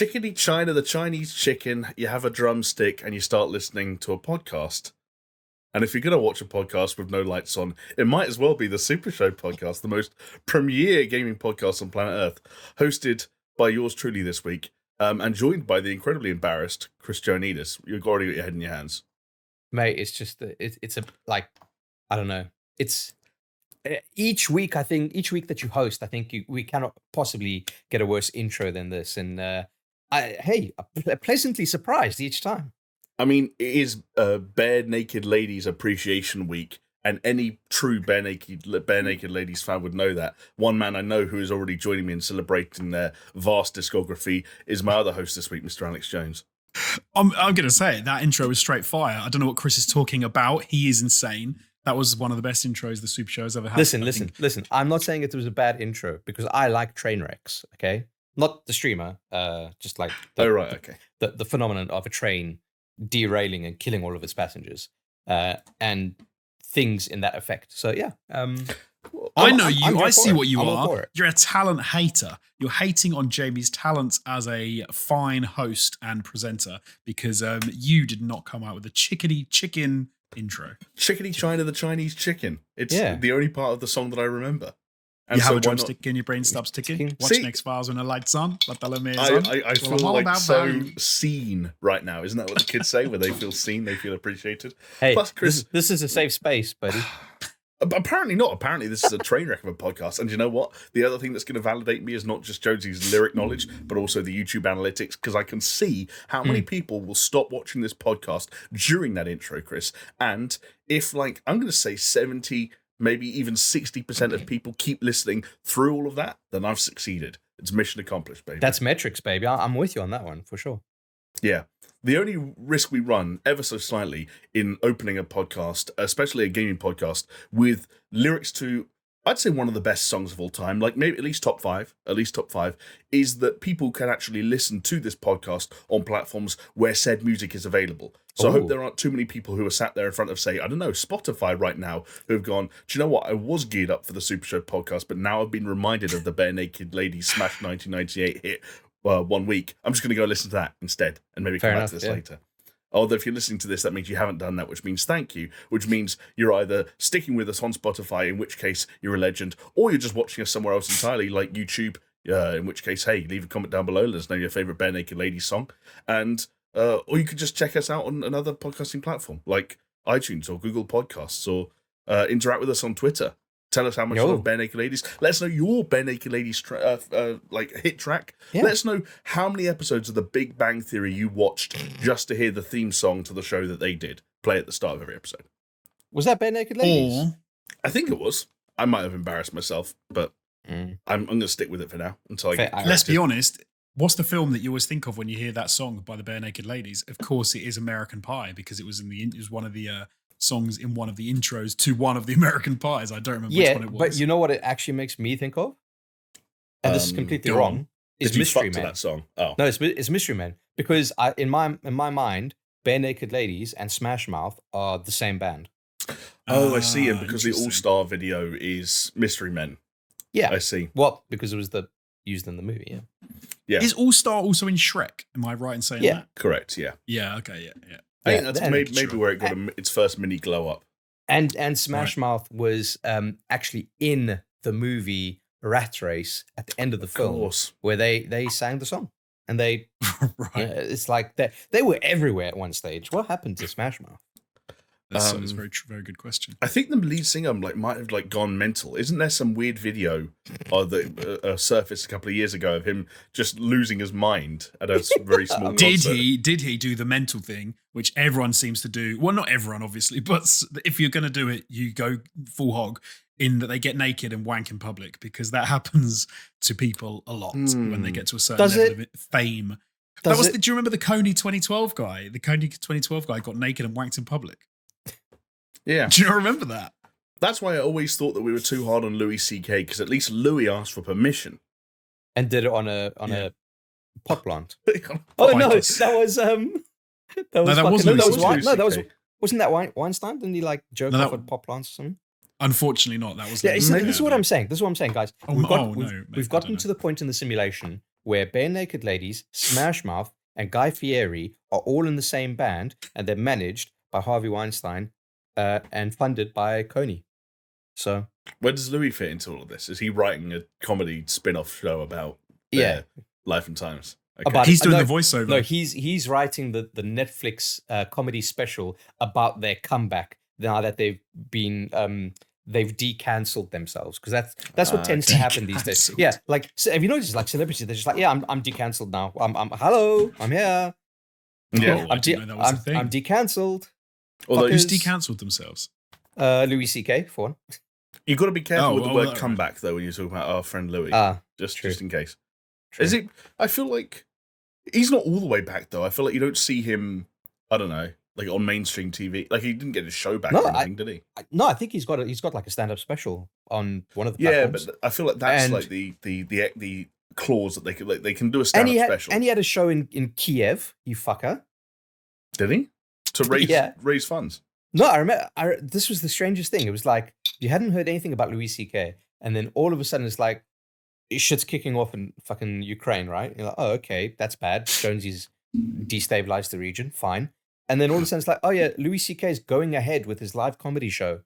chickadee China, the Chinese chicken, you have a drumstick and you start listening to a podcast. And if you're going to watch a podcast with no lights on, it might as well be the SuperShow podcast, the most premier gaming podcast on planet Earth, hosted by yours truly this week, and joined by the incredibly embarrassed Chris Joanidis. You've already got your head in your hands. Mate, it's just, it's a, like, I don't know. It's, each week that you host, I think we cannot possibly get a worse intro than this. And I'm pleasantly surprised each time. I mean, it is Bare Naked Ladies Appreciation Week, and any true Bare Naked Ladies fan would know that. One man I know who is already joining me in celebrating their vast discography is my other host this week, Mr. Alex Jones. I'm going to say it. That intro was straight fire. I don't know what Chris is talking about. He is insane. That was one of the best intros the Super Show has ever had. Listen. I'm not saying it was a bad intro because I like train wrecks, okay? Not the streamer, just like the phenomenon of a train derailing and killing all of its passengers, and things in that effect. So yeah, I know you. I see what you I'm are. You're a talent hater. You're hating on Jamie's talents as a fine host and presenter because you did not come out with a chickadee chicken intro. Chickadee China, the Chinese chicken. It's the only part of the song that I remember. And you have a drumstick and your brain stops ticking. Watching X-Files when the light's on. I feel like so seen right now. Isn't that what the kids say? Where they feel seen, they feel appreciated. Hey, plus, Chris, this is a safe space, buddy. Apparently not. Apparently this is a train wreck of a podcast. And you know what? The other thing that's going to validate me is not just Jonesy's lyric knowledge, but also the YouTube analytics, because I can see how many people will stop watching this podcast during that intro, Chris. And if, like, I'm going to say 70, maybe even 60% of people keep listening through all of that, then I've succeeded. It's mission accomplished, baby. That's metrics, baby. I'm with you on that one, for sure. Yeah. The only risk we run, ever so slightly, in opening a podcast, especially a gaming podcast, with lyrics to, I'd say, one of the best songs of all time, like maybe at least top five, is that people can actually listen to this podcast on platforms where said music is available. So I hope there aren't too many people who are sat there in front of, say, I don't know, Spotify right now, who have gone, do you know what, I was geared up for the Super Show podcast, but now I've been reminded of the Bare Naked Ladies Smash 1998 hit 1 week. I'm just going to go listen to that instead and maybe come back to this later. Although if you're listening to this, that means you haven't done that, which means thank you, which means you're either sticking with us on Spotify, in which case you're a legend, or you're just watching us somewhere else entirely, like YouTube, in which case, hey, leave a comment down below, let us know your favourite Bare Naked Ladies song, and or you could just check us out on another podcasting platform, like iTunes or Google Podcasts, or interact with us on Twitter. Tell us how much you love Bare Naked Ladies. Let us know your Bare Naked Ladies hit track. Yeah. Let us know how many episodes of The Big Bang Theory you watched just to hear the theme song to the show that they did play at the start of every episode. Was that Bare Naked Ladies? I think it was. I might have embarrassed myself, but I'm going to stick with it for now until I get. Let's be honest. What's the film that you always think of when you hear that song by the Bare Naked Ladies? Of course, it is American Pie because it was one of the songs in one of the intros to one of the American Pies. I don't remember which one it was. But you know what it actually makes me think of? And this is completely wrong. Is Mystery Man. That song? Oh. No, it's Mystery Man. Because in my mind, Bare Naked Ladies and Smash Mouth are the same band. Oh, I see. And because the All-Star video is Mystery Men. Yeah. I see. Well, because it was used in the movie, yeah. Is All-Star also in Shrek? Am I right in saying that? Correct, yeah. Yeah, okay, yeah. I think that's maybe where it got its first mini glow up. And Smash Mouth was actually in the movie Rat Race at the end of the film, where they sang the song, and they it's like they were everywhere at one stage. What happened to Smash Mouth? That's a very very good question. I think the lead singer might have gone mental. Isn't there some weird video that surfaced a couple of years ago of him just losing his mind at a very small concert? Did he do the mental thing, which everyone seems to do? Well, not everyone, obviously, but if you're going to do it, you go full hog in that they get naked and wank in public, because that happens to people a lot when they get to a certain level of fame. Do you remember the Coney 2012 guy? The Coney 2012 guy got naked and wanked in public. Yeah. Do you not remember that? That's why I always thought that we were too hard on Louis C.K., because at least Louis asked for permission. And did it on a pot plant. Oh, no, wasn't that Weinstein? Didn't he jerk off at pot plants or something? Unfortunately not. That was this is what I'm saying. This is what I'm saying, guys. We've gotten to the point in the simulation where Bare Naked Ladies, Smash Mouth, and Guy Fieri are all in the same band, and they're managed by Harvey Weinstein and funded by Coney. So, where does Louis fit into all of this? Is he writing a comedy spin-off show about their life and times? Okay. He's doing the voiceover. No, he's writing the Netflix comedy special about their comeback now that they've been they've de-cancelled themselves, because that's what tends to happen these days. Yeah, like, so have you noticed, like, celebrities, they're just like, yeah, I'm de-cancelled now. I'm hello, I'm here. Yeah, I'm de-cancelled. Although who's de-cancelled themselves? Louis C.K. for one. You've got to be careful with the word comeback, though, when you're talking about our friend Louis. Just in case. True. Is it? I feel like he's not all the way back, though. I feel like you don't see him, I don't know, like on mainstream TV. Like, he didn't get his show back or anything, did he? No, I think he's got like a stand-up special on one of the platforms. Yeah, but I feel like that's like the clause that they can do a stand-up special. And he had a show in Kiev, you fucker. Did he? To raise funds. No, I remember. This was the strangest thing. It was like you hadn't heard anything about Louis C.K., and then all of a sudden it's like shit's kicking off in fucking Ukraine, right? You're like, oh, okay, that's bad. Jonesy's destabilized the region, fine. And then all of a sudden it's like, oh yeah, Louis C.K. is going ahead with his live comedy show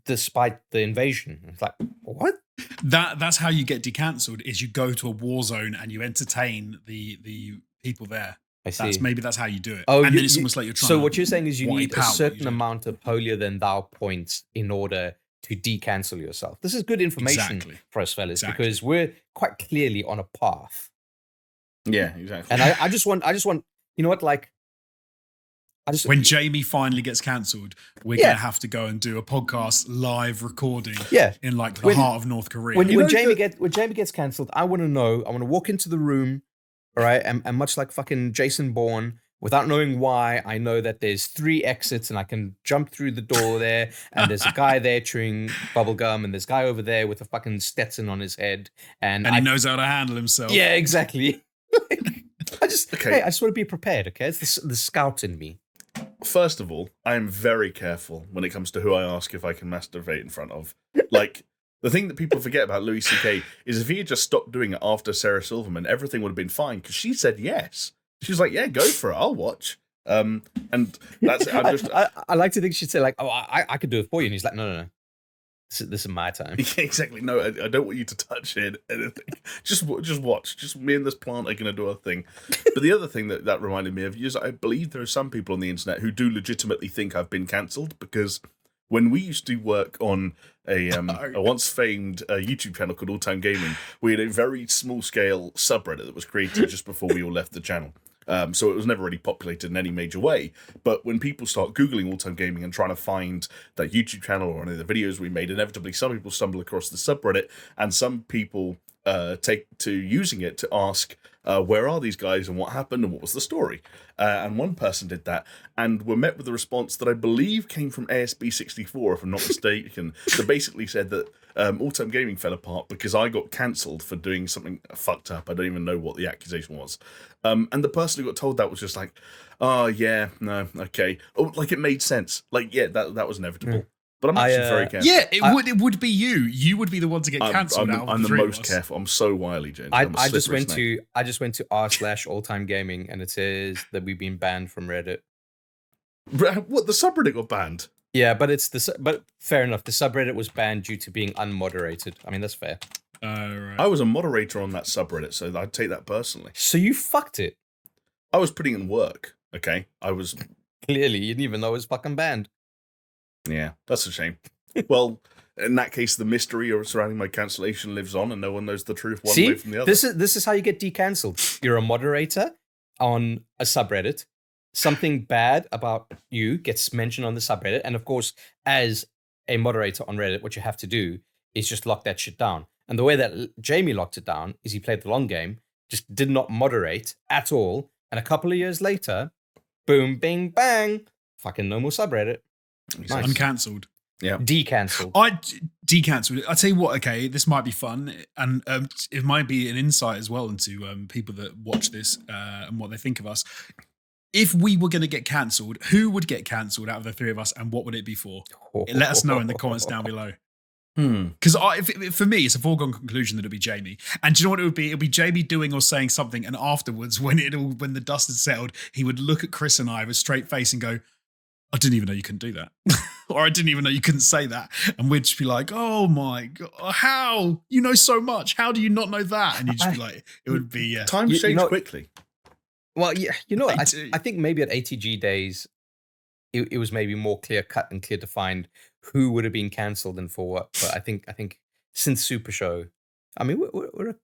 despite the invasion. It's like, what? That's how you get decancelled, is you go to a war zone and you entertain the people there. I see. Maybe that's how you do it. Oh, and then it's almost like you're trying. So what you're saying is you need a certain amount of holier than thou points in order to decancel yourself. This is good information for us fellas, because we're quite clearly on a path. Yeah, exactly. And I just want, you know what, like, when Jamie finally gets cancelled, we're going to have to go and do a podcast live recording in like the heart of North Korea. When Jamie gets cancelled, I want to walk into the room, all right, and much like fucking Jason Bourne, without knowing why, I know that there's 3 exits and I can jump through the door there, and there's a guy there chewing bubblegum, and there's a guy over there with a fucking Stetson on his head. And he knows how to handle himself. Yeah, exactly. I just want to be prepared, okay? It's the scout in me. First of all, I am very careful when it comes to who I ask if I can masturbate in front of. Like, the thing that people forget about Louis C.K. is if he had just stopped doing it after Sarah Silverman, everything would have been fine, because she said yes. She was like, yeah, go for it, I'll watch. And that's it. I like to think she'd say, like, oh, I could do it for you. And he's like, no. This is my time. Yeah, exactly. No, I don't want you to touch it. Anything. Just watch. Just me and this plant are going to do our thing. But the other thing that reminded me of is I believe there are some people on the internet who do legitimately think I've been cancelled, because when we used to work on a once famed YouTube channel called All Time Gaming, we had a very small scale subreddit that was created just before we all left the channel. So it was never really populated in any major way. But when people start Googling All Time Gaming and trying to find that YouTube channel or any of the videos we made, inevitably some people stumble across the subreddit, and some people take to using it to ask, where are these guys and what happened and what was the story? And one person did that and were met with a response that I believe came from ASB64, if I'm not mistaken, that basically said that All Time Gaming fell apart because I got cancelled for doing something fucked up. I don't even know what the accusation was. And the person who got told that was just like, oh, yeah, no, okay. Oh, like, it made sense. Like, yeah, that was inevitable. But I'm actually very careful. Yeah, it would be you. You would be the one to get cancelled. I'm the most careful. I'm so wily, James. I just went to r/alltimegaming, and it says that we've been banned from Reddit. What, the subreddit got banned? Yeah, but but fair enough. The subreddit was banned due to being unmoderated. I mean, that's fair. Right. I was a moderator on that subreddit, so I'd take that personally. So you fucked it. I was putting in work. Okay, I was clearly you didn't even know it was fucking banned. Yeah, that's a shame. Well, in that case, the mystery surrounding my cancellation lives on, and no one knows the truth one way from the other. This is how you get decancelled. You're a moderator on a subreddit. Something bad about you gets mentioned on the subreddit, and of course, as a moderator on Reddit, what you have to do is just lock that shit down. And the way that Jamie locked it down is he played the long game, just did not moderate at all, and a couple of years later, boom, bing, bang, fucking no more subreddit. Nice. Uncancelled. Yeah. Decancelled. I decancelled. I tell you what, okay, this might be fun, and it might be an insight as well into people that watch this and what they think of us. If we were going to get cancelled, who would get cancelled out of the 3 of us, and what would it be for? Let us know in the comments down below. Because for me, it's a foregone conclusion that it'd be Jamie. And do you know what it would be? It'd be Jamie doing or saying something, and afterwards, when the dust had settled, he would look at Chris and I with a straight face and go, "I didn't even know you couldn't do that," or "I didn't even know you couldn't say that," and we'd just be like, "Oh my god, how you know so much? How do you not know that?" And you'd just be like, "It would be time changed quickly." Well, yeah, I think maybe at ATG days, it was maybe more clear cut and clear defined who would have been cancelled and for what. But I think since SuperShow, I mean, we're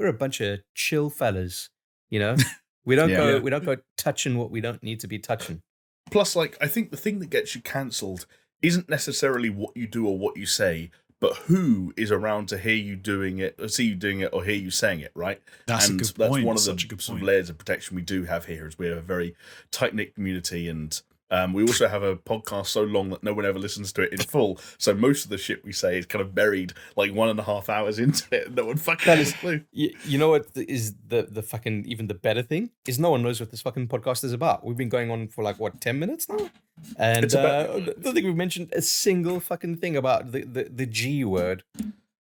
a bunch of chill fellas, you know. We don't go touching what we don't need to be touching. Plus, like, I think the thing that gets you cancelled isn't necessarily what you do or what you say, but who is around to hear you doing it, or see you doing it, or hear you saying it, right? That's a good point. That's one of the sort of layers of protection we do have here, is we have a very tight-knit community, and we also have a podcast so long that no one ever listens to it in full. So most of the shit we say is kind of buried like 1.5 hours into it, and no one fucking has a clue. You know what is the fucking even the better thing is no one knows what this fucking podcast is about. We've been going on for like 10 minutes now, and I don't think we've mentioned a single fucking thing about the G word.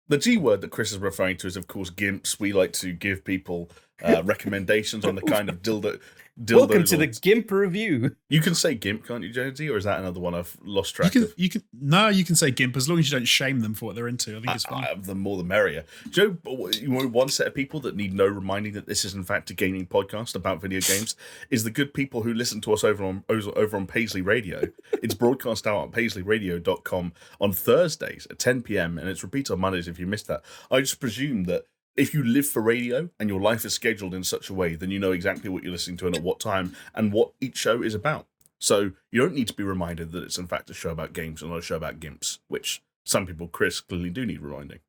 The G word that Chris is referring to is, of course, GIMPs. We like to give people recommendations on the kind of dildo. Welcome to the GIMP review. You can say GIMP, can't you, Jonesy? Or is that another one I've lost track of? You can say GIMP as long as you don't shame them for what they're into. I think it's fine. The more the merrier. Joe, you know, one set of people that need no reminding that this is in fact a gaming podcast about video games is the good people who listen to us over on Paisley Radio. It's broadcast out on PaisleyRadio.com on Thursdays at 10 p.m. and it's repeated on Mondays if you missed that. I just presume that if you live for radio and your life is scheduled in such a way, then you know exactly what you're listening to and at what time and what each show is about. So you don't need to be reminded that it's in fact a show about games and not a show about GIMPs, which some people, Chris, clearly do need reminding.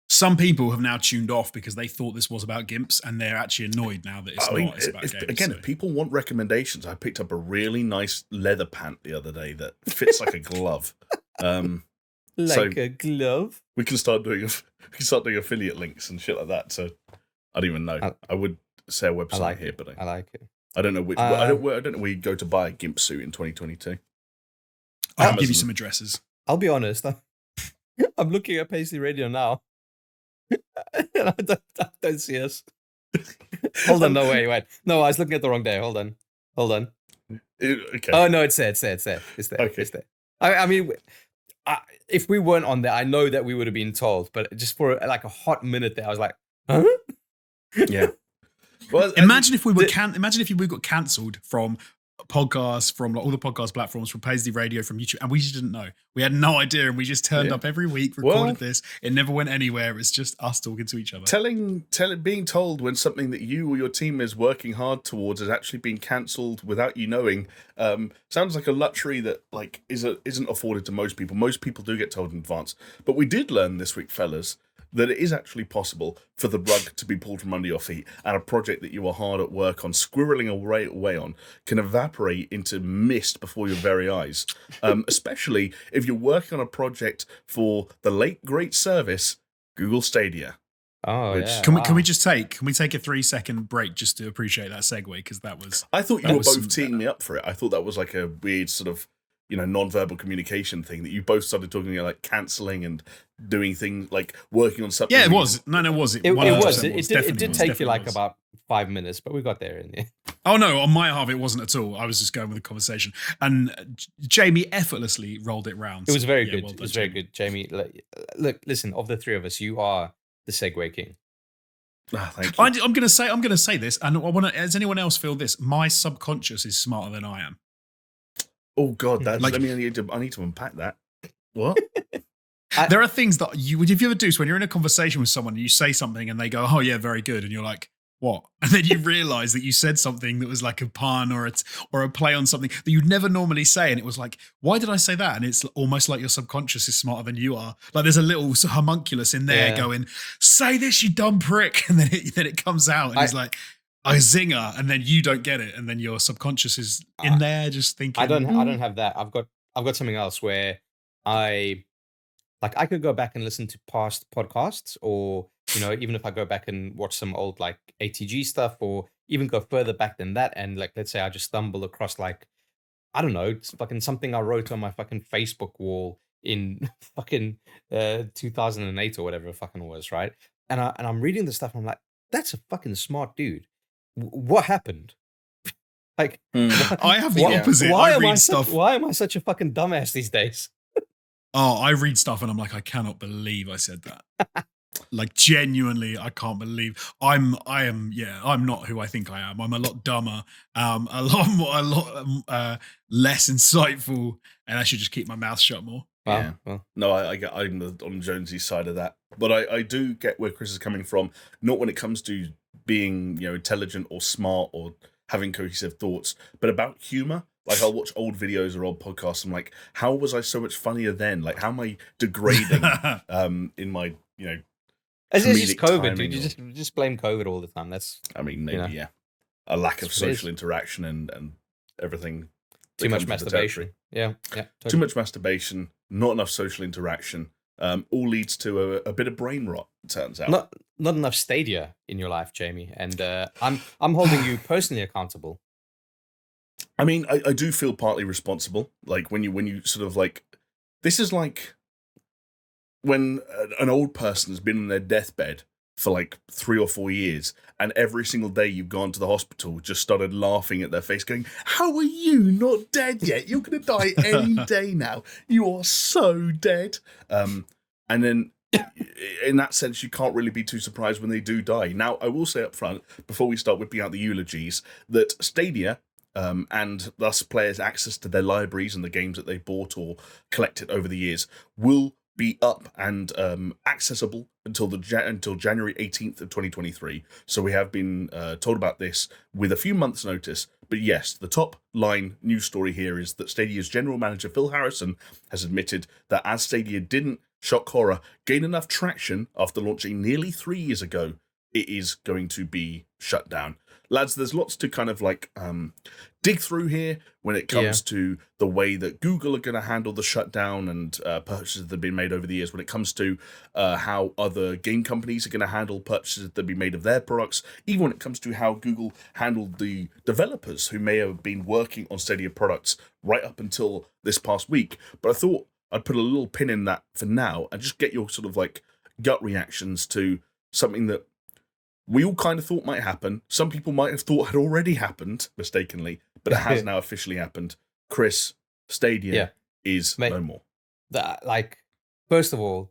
Some people have now tuned off because they thought this was about GIMPs and they're actually annoyed now that it's about games. Again, if people want recommendations, I picked up a really nice leather pant the other day that fits like a glove. A glove? We can start doing affiliate links and shit like that. So I don't even know. I would say a website here, but I like it. I don't know which. I don't know where you go to buy a GIMP suit in 2022. I'll give you some addresses. I'll be honest. I'm looking at Paisley Radio now, and I don't see us. Hold on, no, wait. No, I was looking at the wrong day. Hold on. Okay. Oh no, it's there. It's there. Okay. It's there. I mean. If we weren't on there, I know that we would have been told, but just for like a hot minute there, I was like, huh? Yeah. Well, imagine if we got cancelled from podcasts, from like all the podcast platforms, from Paisley Radio, from YouTube, and we just didn't know. We had no idea, and we just turned up every week, recorded this. It never went anywhere. It's just us talking to each other. Being told when something that you or your team is working hard towards has actually been cancelled without you knowing, sounds like a luxury that like isn't afforded to most people. Most people do get told in advance, but we did learn this week, fellas, that it is actually possible for the rug to be pulled from under your feet, and a project that you are hard at work on, squirreling away on, can evaporate into mist before your very eyes. Especially if you're working on a project for the late great service, Google Stadia. Oh, yeah. Can we take a 3-second break just to appreciate that segue? Because that was. I thought you were both teeing me up for it. I thought that was like a weird sort of, non-verbal communication thing that you both started talking about, like cancelling and doing things like working on something. Yeah, it was. No, it was. It was. It did take you like about 5 minutes, but we got there in the end. Oh no, on my half it wasn't at all. I was just going with the conversation, and Jamie effortlessly rolled it round. It was very good. Well done, it was very good, Jamie. Look, listen. Of the three of us, you are the segue king. Thank you. I'm going to say this, and I want to. Does anyone else feel this? My subconscious is smarter than I am. Oh God, I need to unpack that. What? There are things that if you ever do, so when you're in a conversation with someone, you say something and they go, "Oh yeah, very good," and you're like, "What?" And then you realise that you said something that was like a pun or a play on something that you'd never normally say, and it was like, "Why did I say that?" And it's almost like your subconscious is smarter than you are. Like there's a little homunculus in there going, "Say this, you dumb prick," and then it comes out, and it's like a zinger, and then you don't get it, and then your subconscious is in there just thinking. I don't have that. I've got something else where I could go back and listen to past podcasts, or even if I go back and watch some old like ATG stuff, or even go further back than that, and like let's say I just stumble across like I don't know, it's fucking something I wrote on my fucking Facebook wall in fucking 2008 or whatever it fucking was, right? And I'm reading this stuff and I'm like, that's a fucking smart dude. What happened? Like, I have the opposite. Why am I such a fucking dumbass these days? I read stuff and I'm like, I cannot believe I said that. Like, genuinely, I can't believe I'm not who I think I am. I'm a lot dumber, a lot less insightful, and I should just keep my mouth shut more. Yeah. Well. No, I'm on Jonesy's side of that, but I do get where Chris is coming from. Not when it comes to being, intelligent or smart or having cohesive thoughts, but about humor. Like, I'll watch old videos or old podcasts. I'm like, how was I so much funnier then? Like, how am I degrading in my, It's just COVID, dude. You just blame COVID all the time. That's, I mean, maybe, yeah. A lack of social interaction and everything. Too much masturbation. Yeah. Totally. Too much masturbation, not enough social interaction. All leads to a bit of brain rot, it turns out. Not enough Stadia in your life, Jamie. And I'm holding you personally accountable. I mean, I do feel partly responsible. Like, when you sort of like, this is like when an old person has been on their deathbed for like 3 or 4 years, and every single day you've gone to the hospital, just started laughing at their face, going, "How are you not dead yet? You're going to die any day now. You are so dead." And then, in that sense, you can't really be too surprised when they do die. Now, I will say up front, before we start whipping out the eulogies, that Stadia, and thus players' access to their libraries and the games that they bought or collected over the years, will be up and accessible until January 18th of 2023. So we have been told about this with a few months' notice. But yes, the top line news story here is that Stadia's general manager Phil Harrison has admitted that as Stadia didn't, shock horror, gain enough traction after launching nearly 3 years ago, it is going to be shut down. Lads, there's lots to kind of like dig through here when it comes to the way that Google are going to handle the shutdown and purchases that have been made over the years, when it comes to how other game companies are going to handle purchases that have been made of their products, even when it comes to how Google handled the developers who may have been working on Stadia products right up until this past week. But I thought I'd put a little pin in that for now and just get your sort of like gut reactions to something that we all kind of thought might happen. Some people might have thought had already happened mistakenly, but it has now officially happened. Chris, Stadia is no more. That, like, first of all,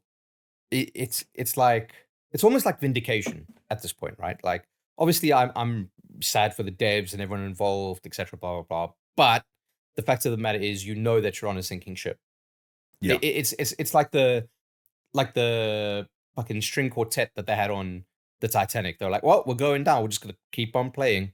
it's almost like vindication at this point, right? Like, obviously, I'm sad for the devs and everyone involved, etc. Blah blah blah. But the fact of the matter is, you know that you're on a sinking ship. Yeah, it's like the fucking string quartet that they had on the Titanic. They're like, well, we're going down. We're just going to keep on playing.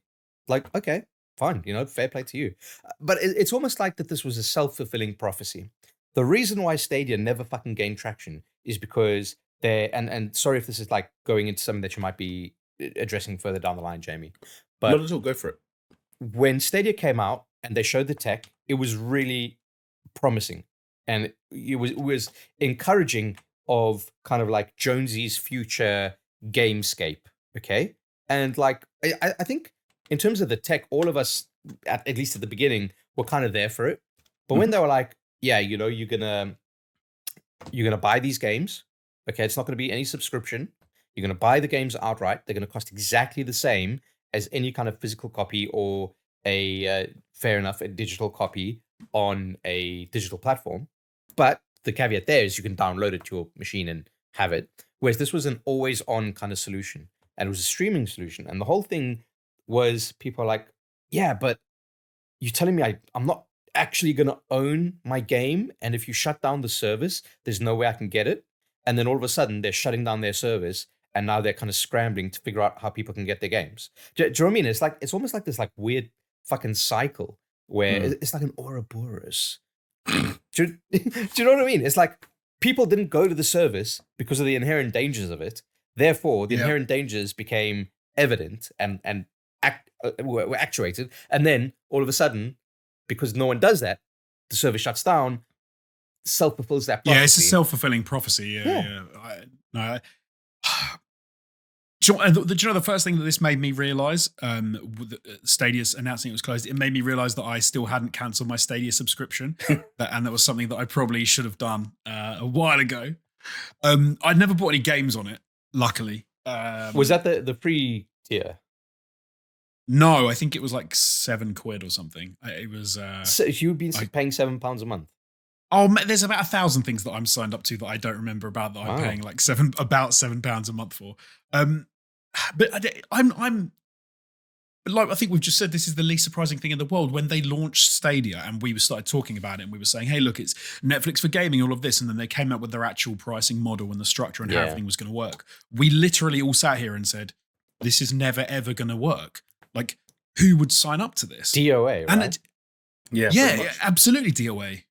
Like, okay, fine. Fair play to you. But it's almost like that this was a self-fulfilling prophecy. The reason why Stadia never fucking gained traction is because and sorry if this is like going into something that you might be addressing further down the line, Jamie. But not at all. Go for it. When Stadia came out and they showed the tech, it was really promising. And it was encouraging of kind of like Jonesy's future gamescape, okay? And like, I think in terms of the tech, all of us, at least at the beginning, were kind of there for it. But when they were like, yeah, you're gonna buy these games, okay? It's not gonna be any subscription. You're gonna buy the games outright. They're gonna cost exactly the same as any kind of physical copy or a digital copy on a digital platform. But the caveat there is you can download it to your machine and have it. Whereas this was an always-on kind of solution, and it was a streaming solution. And the whole thing was people are like, yeah, but you're telling me I'm not actually going to own my game, and if you shut down the service, there's no way I can get it. And then all of a sudden, they're shutting down their service, and now they're kind of scrambling to figure out how people can get their games. Do you know what I mean? It's almost like this like weird fucking cycle where it's like an Ouroboros. Do you know what I mean? It's like people didn't go to the service because of the inherent dangers of it. Therefore, the inherent dangers became evident and were actuated. And then all of a sudden, because no one does that, the service shuts down, self-fulfills that prophecy. Yeah, it's a self-fulfilling prophecy. Yeah. Do you know the first thing that this made me realise? Stadia's announcing it was closed. It made me realise that I still hadn't cancelled my Stadia subscription, and that was something that I probably should have done a while ago. I'd never bought any games on it, luckily. Was that the free tier? No, I think it was like £7 or something. It was. So you've been paying £7 a month. Oh, there's about 1,000 things that I'm signed up to that I don't remember about that I'm paying like about £7 a month for. But I'm like, I think we've just said this is the least surprising thing in the world. When they launched Stadia and we started talking about it and we were saying, hey, look, it's Netflix for gaming, all of this. And then they came out with their actual pricing model and the structure and how everything was going to work. We literally all sat here and said, this is never, ever going to work. Like, who would sign up to this? DOA, right? And yeah, absolutely DOA.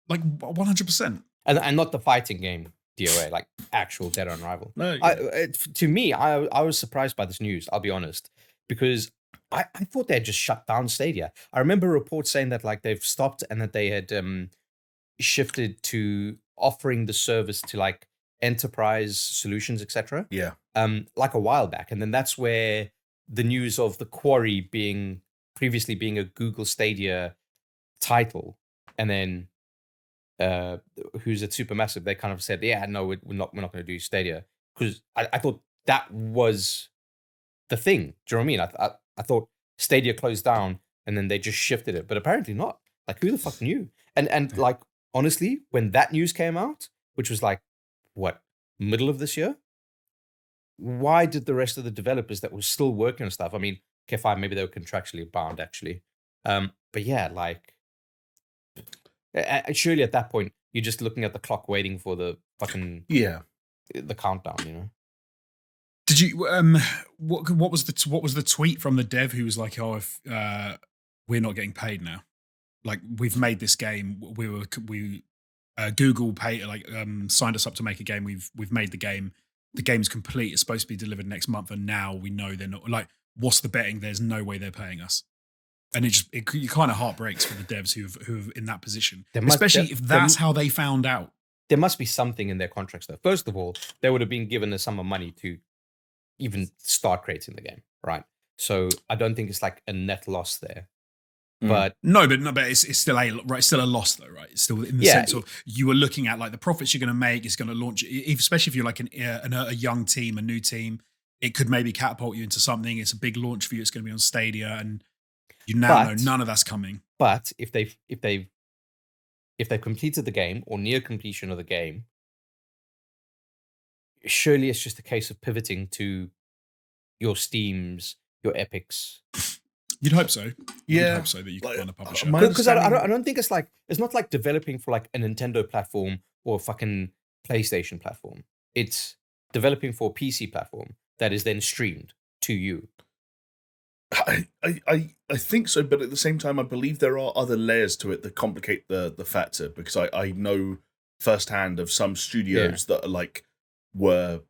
Like 100%. And not the fighting game DOA, like actual Dead on Arrival. No. To me, I was surprised by this news, I'll be honest, because I thought they had just shut down Stadia. I remember reports saying that like they've stopped and that they had shifted to offering the service to like enterprise solutions, etc. Yeah. Like a while back. And then that's where the news of The Quarry previously being a Google Stadia title, and then who's at Supermassive, they kind of said, yeah, no, we're not going to do Stadia, because I thought that was the thing. Do you know what I mean? I thought Stadia closed down and then they just shifted it, but apparently not. Like, who the fuck knew? And like, honestly, when that news came out, which was like, what, middle of this year? Why did the rest of the developers that were still working on stuff? I mean, okay, fine, maybe they were contractually bound, actually. But yeah, like, surely at that point, you're just looking at the clock waiting for the fucking the countdown, you know? Did you what was the tweet from the dev who was like, oh, if we're not getting paid now, like we've made this game, Google signed us up to make a game, we've made the game, the game's complete, it's supposed to be delivered next month, and now we know they're not, like, what's the betting? There's no way they're paying us. And it kind of heartbreaks for the devs who are in that position, especially if that's how they found out. There must be something in their contracts, though. First of all, they would have been given a sum of money to even start creating the game, right? So I don't think it's like a net loss there. But no, but it's still a loss though, right? It's still in the sense of you are looking at like the profits you're going to make. It's going to launch, especially if you're like a young team, a new team. It could maybe catapult you into something. It's a big launch for you. It's going to be on Stadia, and you now know none of that's coming. But if they've completed the game or near completion of the game, surely it's just a case of pivoting to your Steams, your Epics. You'd hope so. Yeah. You'd hope so that you can find a publisher. Because I don't think it's not like developing for like a Nintendo platform or a fucking PlayStation platform. It's developing for a PC platform that is then streamed to you. I think so, but at the same time, I believe there are other layers to it that complicate the factor, because I know firsthand of some studios that are were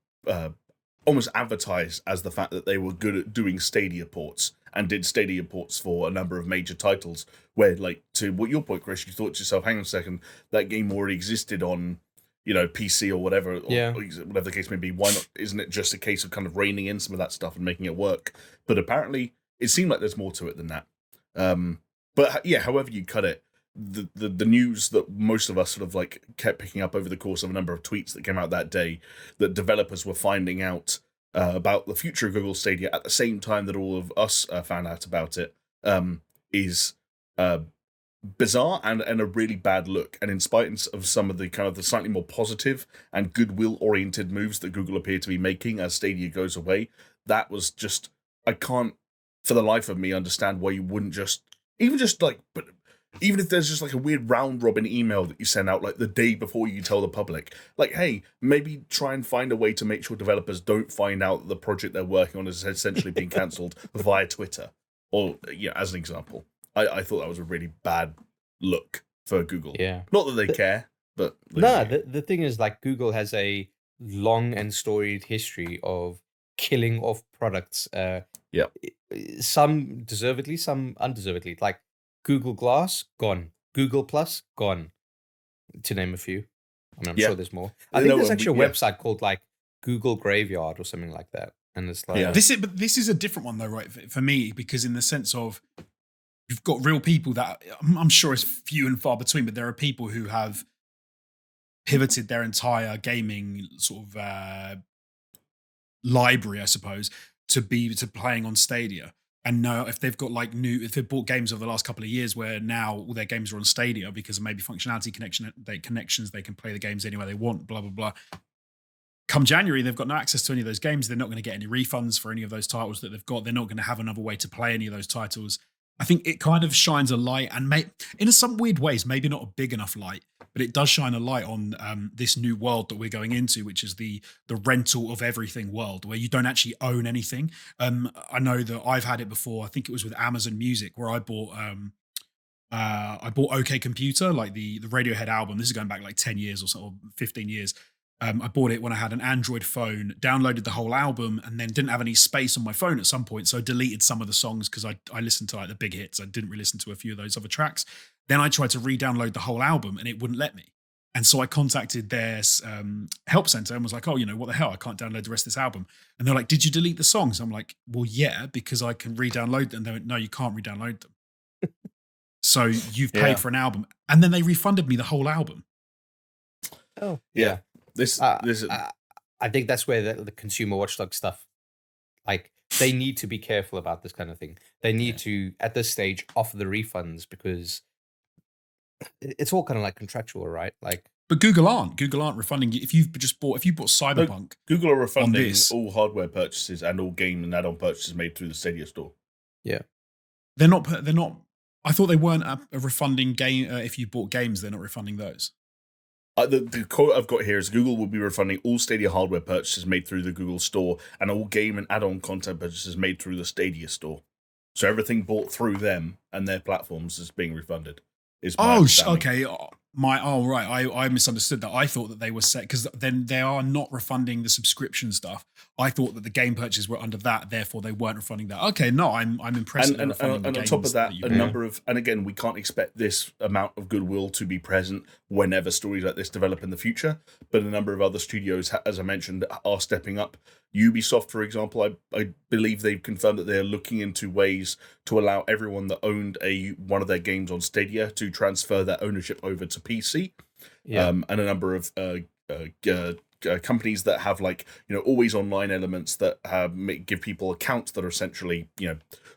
almost advertised as the fact that they were good at doing Stadia ports, and did Stadia ports for a number of major titles, where, like, to what your point, Chris, you thought to yourself, hang on a second, that game already existed on, PC or whatever, or whatever the case may be. Why not? Isn't it just a case of kind of reining in some of that stuff and making it work? But apparently, it seemed like there's more to it than that. But yeah, however you cut it, the news that most of us sort of like kept picking up over the course of a number of tweets that came out that day, that developers were finding out about the future of Google Stadia at the same time that all of us found out about it, is bizarre and a really bad look. And in spite of some of the kind of the slightly more positive and goodwill-oriented moves that Google appear to be making as Stadia goes away, that was just, I can't for the life of me understand why you wouldn't even if there's just like a weird round robin email that you send out like the day before you tell the public, like, hey, maybe try and find a way to make sure developers don't find out that the project they're working on is essentially being cancelled via Twitter, or as an example. I thought that was a really bad look for Google. Yeah, not that they care, but the thing is, like, Google has a long and storied history of killing off products. Some deservedly, some undeservedly. Like Google Glass, gone. Google Plus, gone. To name a few. I mean, I'm sure there's more. I think there's actually a website called like Google Graveyard or something like that. And it's like this is a different one though, right? For me, because in the sense of you've got real people that I'm sure is few and far between, but there are people who have pivoted their entire gaming sort of library, I suppose, to playing on Stadia. And now if they've got if they've bought games over the last couple of years where now all their games are on Stadia because of maybe functionality connections, they can play the games anywhere they want, blah, blah, blah. Come January, they've got no access to any of those games. They're not going to get any refunds for any of those titles that they've got. They're not going to have another way to play any of those titles. I think it kind of shines a light, and in some weird ways, maybe not a big enough light, but it does shine a light on this new world that we're going into, which is the rental of everything world, where you don't actually own anything. I know that I've had it before. I think it was with Amazon Music, where I bought OK Computer, like the Radiohead album. This is going back like 10 years or so, or 15 years. I bought it when I had an Android phone, downloaded the whole album, and then didn't have any space on my phone at some point. So I deleted some of the songs because I listened to like the big hits. I didn't re-listen to a few of those other tracks. Then I tried to re-download the whole album and it wouldn't let me. And so I contacted their help center and was like, oh, what the hell? I can't download the rest of this album. And they're like, did you delete the songs? I'm like, well, yeah, because I can re-download them. And they went, no, you can't re-download them. So you've paid for an album. And then they refunded me the whole album. Oh, yeah. I think that's where the consumer watchdog stuff, like, they need to be careful about this kind of thing. They need to, at this stage, offer the refunds because it's all kind of like contractual, right? Like, but Google aren't refunding you if you've bought Cyberpunk. Google are refunding all hardware purchases and all game and add-on purchases made through the Stadia store. Yeah, they're not. I thought they weren't a refunding game. If you bought games, they're not refunding those. The quote I've got here is Google will be refunding all Stadia hardware purchases made through the Google Store and all game and add-on content purchases made through the Stadia Store. So everything bought through them and their platforms is being refunded. Okay. Right. I misunderstood that. I thought that they were set because then they are not refunding the subscription stuff. I thought that the game purchases were under that, therefore they weren't refunding that. Okay, no, I'm impressed. And on top of that, a number of, and again, we can't expect this amount of goodwill to be present whenever stories like this develop in the future. But a number of other studios, as I mentioned, are stepping up. Ubisoft, for example, I believe they've confirmed that they're looking into ways to allow everyone that owned one of their games on Stadia to transfer their ownership over to PC. Yeah. And a number of companies that have always online elements that give people accounts that are essentially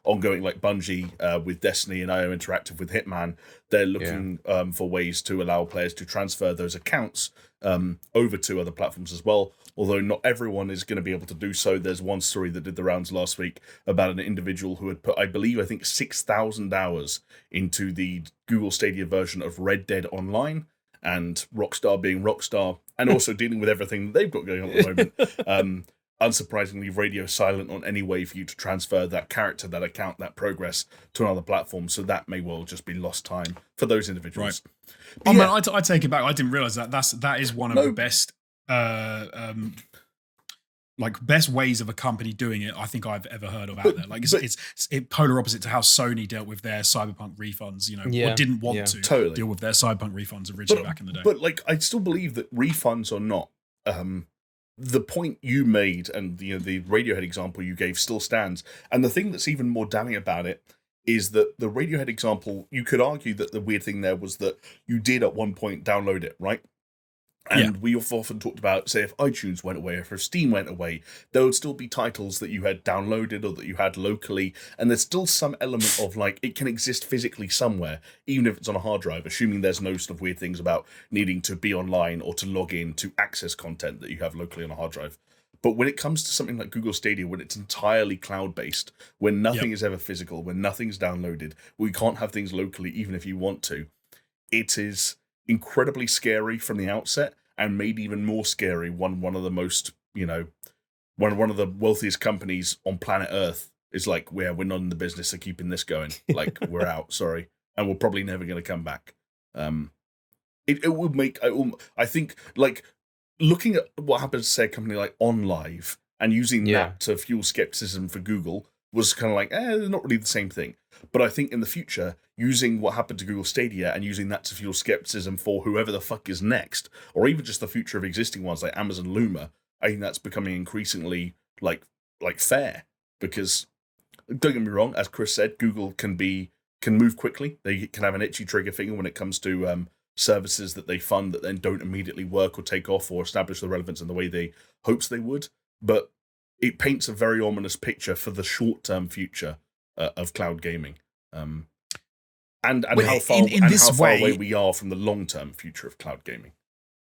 ongoing, like Bungie with Destiny and IO Interactive with Hitman. They're looking for ways to allow players to transfer those accounts over to other platforms as well. Although not everyone is going to be able to do so. There's one story that did the rounds last week about an individual who had put, I think 6,000 hours into the Google Stadia version of Red Dead Online, and Rockstar being Rockstar, and also dealing with everything that they've got going on at the moment. Unsurprisingly, radio silent on any way for you to transfer that character, that account, that progress to another platform. So that may well just be lost time for those individuals. Right. Man, I take it back. I didn't realize that. That is one of the best, best ways of a company doing it I think I've ever heard of out there. Like it's polar opposite to how Sony dealt with their Cyberpunk refunds. Or didn't want to deal with their Cyberpunk refunds originally back in the day. But I still believe that refunds or not, the point you made and the Radiohead example you gave still stands. And the thing that's even more damning about it is that the Radiohead example, you could argue that the weird thing there was that you did at one point download it, right? And we've often talked about, say, if iTunes went away, if Steam went away, there would still be titles that you had downloaded or that you had locally, and there's still some element of, it can exist physically somewhere, even if it's on a hard drive, assuming there's no sort of weird things about needing to be online or to log in to access content that you have locally on a hard drive. But when it comes to something like Google Stadia, when it's entirely cloud-based, when nothing is ever physical, when nothing's downloaded, we can't have things locally, even if you want to, it is incredibly scary from the outset, and maybe even more scary one of the most, one of the wealthiest companies on planet Earth is like, we're not in the business of keeping this going. We're out, sorry. And we're probably never going to come back. It would make, I think, looking at what happens to, say, a company like OnLive and using that to fuel skepticism for Google was kind of like, they're not really the same thing. But I think in the future, using what happened to Google Stadia and using that to fuel skepticism for whoever the fuck is next, or even just the future of existing ones like Amazon Luma, I think that's becoming increasingly like fair, because don't get me wrong, as Chris said, Google can move quickly. They can have an itchy trigger finger when it comes to services that they fund that then don't immediately work or take off or establish the relevance in the way they hopes they would. But it paints a very ominous picture for the short-term future of cloud gaming, and how far away we are from the long-term future of cloud gaming.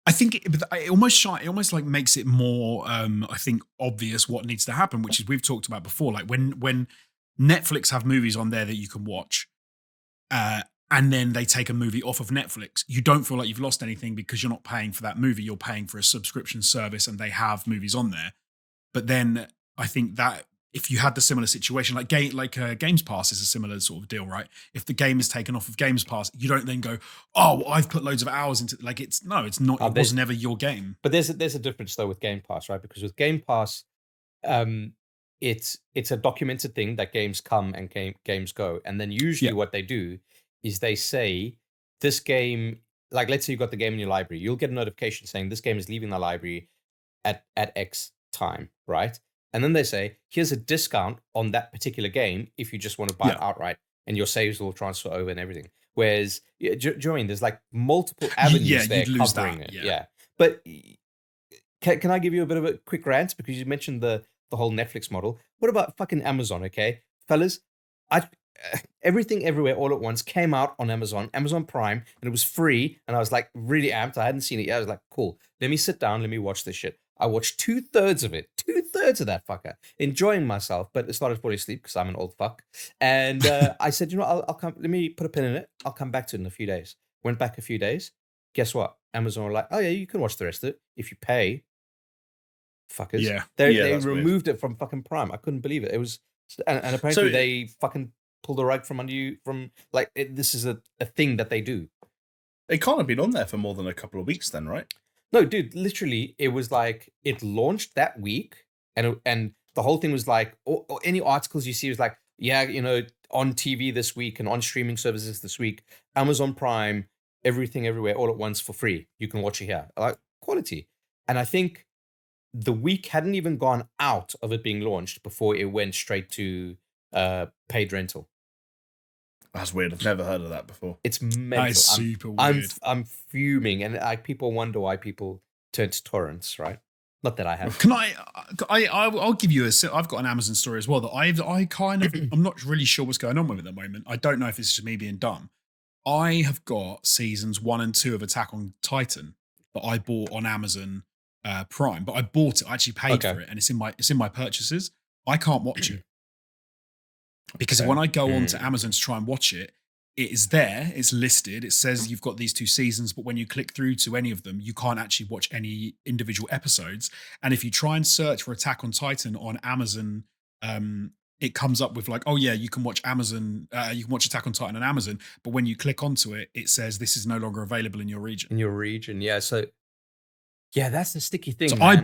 I think it almost like makes it more, I think, obvious what needs to happen, which is we've talked about before. Like when Netflix have movies on there that you can watch, and then they take a movie off of Netflix, you don't feel like you've lost anything because you're not paying for that movie. You're paying for a subscription service, and they have movies on there. But then I think that if you had the similar situation, like Games Pass is a similar sort of deal, right? If the game is taken off of Games Pass, you don't then go, oh, well, I've put loads of hours into it. Like it's not. It was never your game. But there's a difference though with Game Pass, right? Because with Game Pass, it's a documented thing that games come and games go, and then usually what they do is they say this game, like let's say you got the game in your library, you'll get a notification saying this game is leaving the library at X time, right? And then they say, here's a discount on that particular game if you just want to buy it outright, and your saves will transfer over and everything. Whereas, during there's like multiple avenues there covering it. Yeah. But can I give you a bit of a quick rant? Because you mentioned the whole Netflix model. What about fucking Amazon, okay? Fellas, Everything Everywhere All at Once came out on Amazon Prime, and it was free, and I was like really amped. I hadn't seen it yet. I was like, cool, let me sit down, let me watch this shit. I watched 2/3 of it, 2/3 of that fucker, enjoying myself, but it started falling asleep because I'm an old fuck. And I said, I'll come, let me put a pin in it. I'll come back to it in a few days. Went back a few days. Guess what? Amazon were like, oh yeah, you can watch the rest of it if you pay. Fuckers. Yeah. They removed it from fucking Prime. I couldn't believe it. It was, and apparently they fucking pull the rug from under you from like, this is a thing that they do. It can't have been on there for more than a couple of weeks then, right? No, dude, literally, it was like, it launched that week, and the whole thing was like, or any articles you see was like, on TV this week and on streaming services this week, Amazon Prime, Everything Everywhere All at Once for free. You can watch it here. Like, quality. And I think the week hadn't even gone out of it being launched before it went straight to paid rental. That's weird. I've never heard of that before. It's mental. That is super weird. I'm fuming, and people wonder why people turn to torrents, right? Not that I have. Can I'll give you I've got an Amazon story as well that I kind of, I'm not really sure what's going on with it at the moment. I don't know if it's just me being dumb. I have got seasons 1 and 2 of Attack on Titan that I bought on Amazon Prime, but I bought it, I actually paid for it, and it's in my purchases. I can't watch it. Because when I go on to Amazon to try and watch it, it is there, it's listed, it says you've got these 2 seasons, but when you click through to any of them, you can't actually watch any individual episodes. And if you try and search for Attack on Titan on Amazon, it comes up with like, oh yeah, you can watch Attack on Titan on Amazon, but when you click onto it, it says this is no longer available in your region. Yeah. So yeah, that's the sticky thing. So I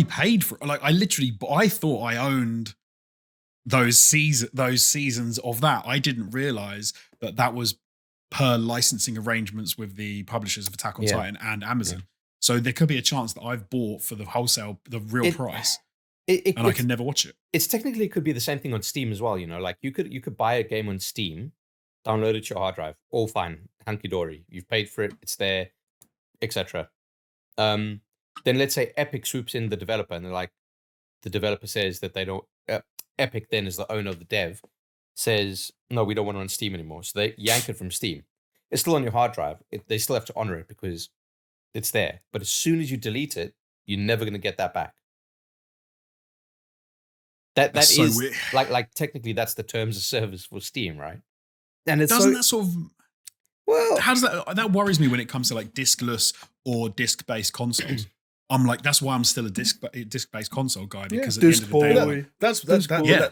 paid for it. Like I thought I owned those seasons of that. I didn't realize that was per licensing arrangements with the publishers of Attack on Titan and Amazon. So there could be a chance that I've bought for the real price, and I can never watch it. It's technically could be the same thing on Steam as well. Like you could buy a game on Steam, download it to your hard drive, all fine, hunky dory. You've paid for it, it's there, etc. Then let's say Epic swoops in the developer, and they're like, the developer says that they don't. Epic then, as the owner of the dev, says, no, we don't want it on Steam anymore. So they yank it from Steam. It's still on your hard drive. They still have to honor it because it's there. But as soon as you delete it, you're never going to get that back. That's so weird. Like technically that's the terms of service for Steam, right? And it's that sort of, well, how does that worries me when it comes to like diskless or disc-based consoles. I'm like, that's why I'm still a disc-based console guy, because at the end of the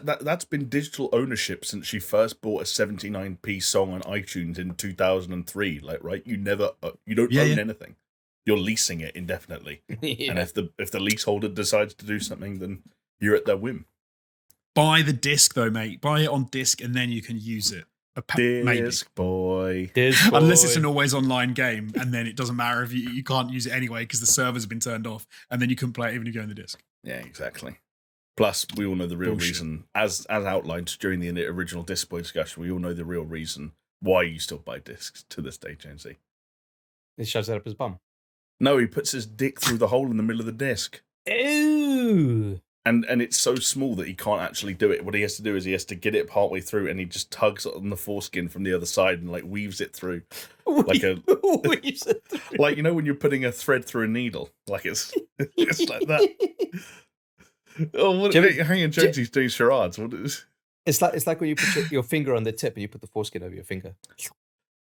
day, that's been digital ownership since you first bought a 79p song on iTunes in 2003. Like, right, you don't own anything. You're leasing it indefinitely, and if the leaseholder decides to do something, then you're at their whim. Buy the disc though, mate. Buy it on disc, and then you can use it. Disc boy. Unless it's an always online game, and then it doesn't matter if you can't use it anyway because the servers have been turned off, and then you couldn't play it even if you go on the disc. Yeah, exactly. Plus, we all know the real Bullshit. reason, as outlined during the original Disco discussion, we all know the real reason why you still buy discs to this day, Jonesy. He shoves it up his bum. No, he puts his dick through the hole in the middle of the disc. Ew. And it's so small that he can't actually do it. What he has to do is he has to get it partway through, and he just tugs on the foreskin from the other side and like weaves it through, like Weaves it through. like when you're putting a thread through a needle, like it's like that. Oh, what? Hang on, Jonesy's doing charades. What is? It's like when you put your finger on the tip and you put the foreskin over your finger.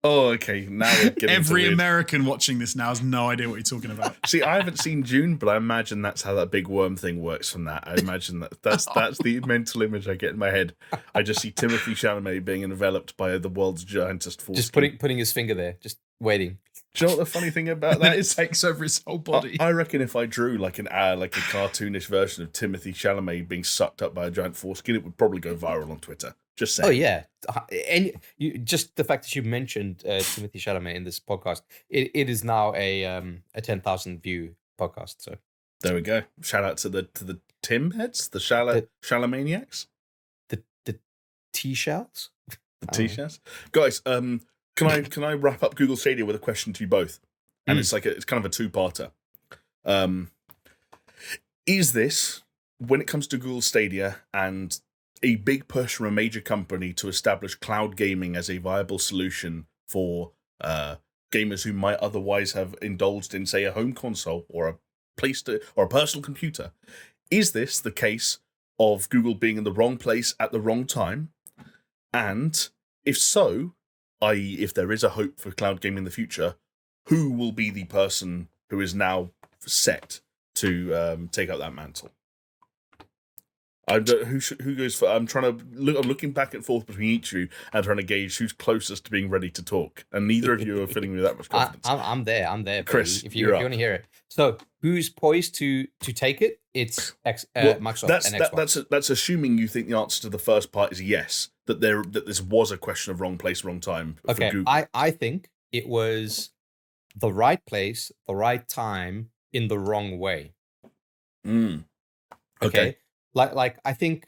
Oh, okay. Now we're getting Every American watching this now has no idea what you're talking about. See, I haven't seen June, but I imagine that's how that big worm thing works from that. I imagine that's the mental image I get in my head. I just see Timothée Chalamet being enveloped by the world's giantest foreskin. Just putting his finger there, just waiting. Do you know what the funny thing about that is? It takes over his whole body. I reckon if I drew like a cartoonish version of Timothée Chalamet being sucked up by a giant foreskin, it would probably go viral on Twitter. Just saying. Oh yeah, and just the fact that you mentioned Timothée Chalamet in this podcast, it is now a 10,000 view podcast. So there we go. Shout out to the Tim heads, the Shalamaniacs, the T-shouts, the T-shouts. Guys, can I wrap up Google Stadia with a question to you both? And it's kind of a two-parter. Is this, when it comes to Google Stadia and a big push from a major company to establish cloud gaming as a viable solution for gamers who might otherwise have indulged in, say, a home console or a personal computer, is this the case of Google being in the wrong place at the wrong time? And if so, i.e., if there is a hope for cloud gaming in the future, who will be the person who is now set to take up that mantle? Who goes for? I'm looking back and forth between each of you and trying to gauge who's closest to being ready to talk. And neither of you are filling me with that much confidence. I'm there, Chris. If you want to hear it. So who's poised to take it? It's Microsoft and Xbox. That's assuming you think the answer to the first part is yes. That this was a question of wrong place, wrong time. Okay, for Google. I think it was the right place, the right time, in the wrong way. Okay. Like I think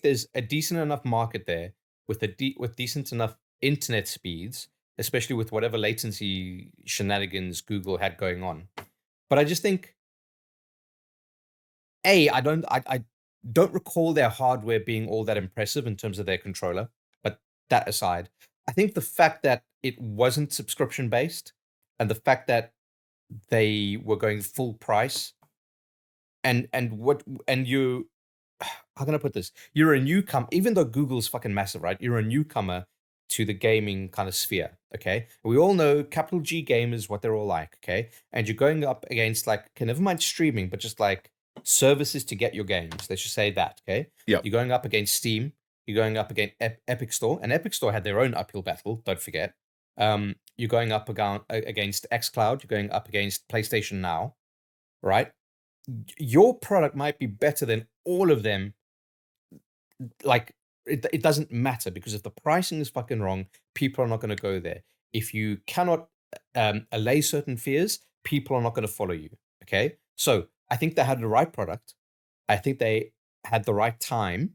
there's a decent enough market there with decent enough internet speeds, especially with whatever latency shenanigans Google had going on. But I just think, I don't recall their hardware being all that impressive in terms of their controller. But that aside, I think the fact that it wasn't subscription based and the fact that they were going full price and you, how can I put this? You're a newcomer, even though Google's fucking massive, right? You're a newcomer to the gaming kind of sphere, okay? We all know capital G gamers, what they're all like, okay? And you're going up against like, okay, never mind streaming, but just like services to get your games. Let's just say that, okay? Yeah. You're going up against Steam. You're going up against Epic Store, and Epic Store had their own uphill battle. Don't forget. You're going up against xCloud. You're going up against PlayStation Now, right? Your product might be better than all of them. Like it doesn't matter, because if the pricing is fucking wrong, people are not going to go there. If you cannot allay certain fears, people are not going to follow you. Okay, so I think they had the right product. I think they had the right time,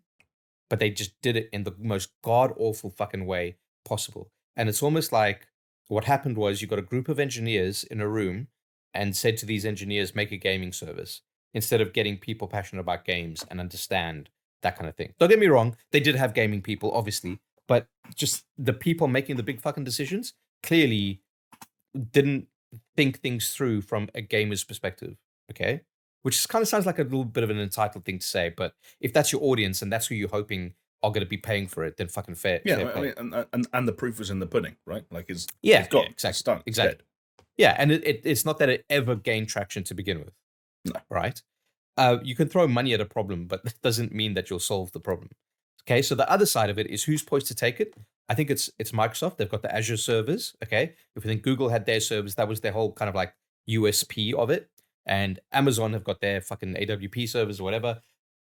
but they just did it in the most god awful fucking way possible. And it's almost like what happened was you got a group of engineers in a room and said to these engineers, make a gaming service, instead of getting people passionate about games and understand that kind of thing. Don't get me wrong, they did have gaming people, obviously, but just the people making the big fucking decisions clearly didn't think things through from a gamer's perspective, okay? Which kind of sounds like a little bit of an entitled thing to say, but if that's your audience and that's who you're hoping are going to be paying for it, then fucking fair. Yeah, fair play. I mean, and the proof was in the pudding, right? Like it's exactly. It's done. Exactly. Dead. Yeah, and it's not that it ever gained traction to begin with. No. Right? You can throw money at a problem, but that doesn't mean that you'll solve the problem. Okay, so the other side of it is who's poised to take it. I think it's Microsoft. They've got the Azure servers. Okay, if we think Google had their servers, that was their whole kind of like USP of it. And Amazon have got their fucking AWP servers or whatever.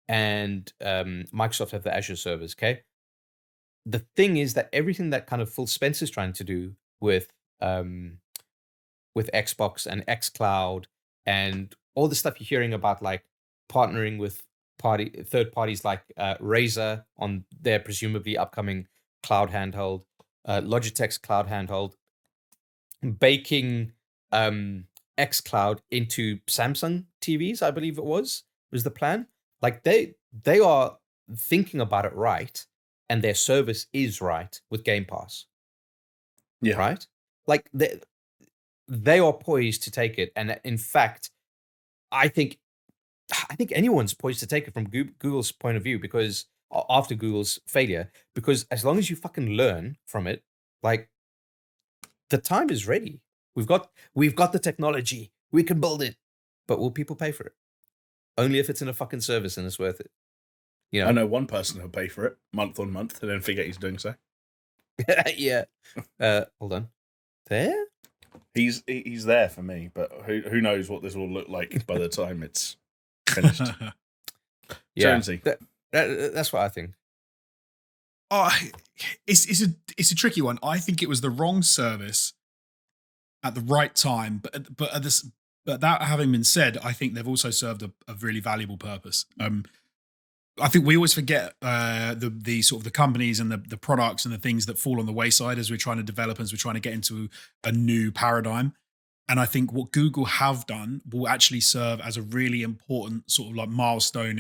And Microsoft have the Azure servers. Okay, the thing is that everything that kind of Phil Spencer's trying to do with Xbox and xCloud and all the stuff you're hearing about, like partnering with third parties like Razer on their presumably upcoming cloud handheld, Logitech's cloud handheld, baking xCloud into Samsung TVs, I believe it was the plan. Like they are thinking about it right, and their service is right with Game Pass. Yeah. Right? Like they are poised to take it, and in fact, I think anyone's poised to take it from Google's point of view, because after Google's failure, because as long as you fucking learn from it, like the time is ready. We've got the technology. We can build it, but will people pay for it? Only if it's in a fucking service and it's worth it. You know? I know one person who'll pay for it month on month and then forget he's doing so. Yeah. Hold on. There? He's there for me, but who knows what this will look like by the time it's finished. Yeah. Jonesy. That's what I think. Oh, it's a tricky one. I think it was the wrong service at the right time, but that having been said, I think they've also served a really valuable purpose. I think we always forget the sort of the companies and the products and the things that fall on the wayside as we're trying to develop, as we're trying to get into a new paradigm. And I think what Google have done will actually serve as a really important sort of like milestone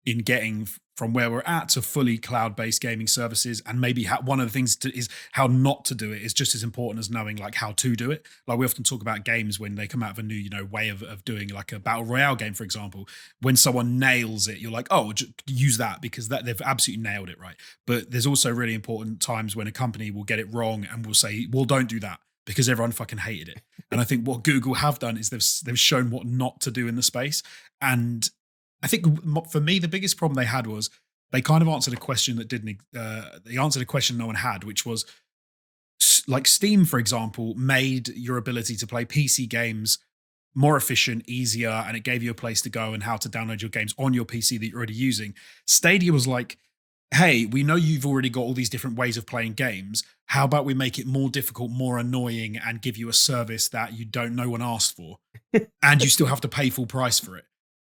in getting from where we're at to fully cloud-based gaming services. And maybe one of the things is how not to do it is just as important as knowing like how to do it. Like we often talk about games when they come out of a new, way of doing like a battle royale game, for example. When someone nails it, you're like, oh, use that because they've absolutely nailed it, right? But there's also really important times when a company will get it wrong and will say, well, don't do that, because everyone fucking hated it. And I think what Google have done is they've shown what not to do in the space. And I think for me, the biggest problem they had was they kind of answered a question that they answered a question no one had, which was like Steam, for example, made your ability to play PC games more efficient, easier, and it gave you a place to go and how to download your games on your PC that you're already using. Stadia was like, hey, we know you've already got all these different ways of playing games. How about we make it more difficult, more annoying, and give you a service that no one asked for, and you still have to pay full price for it?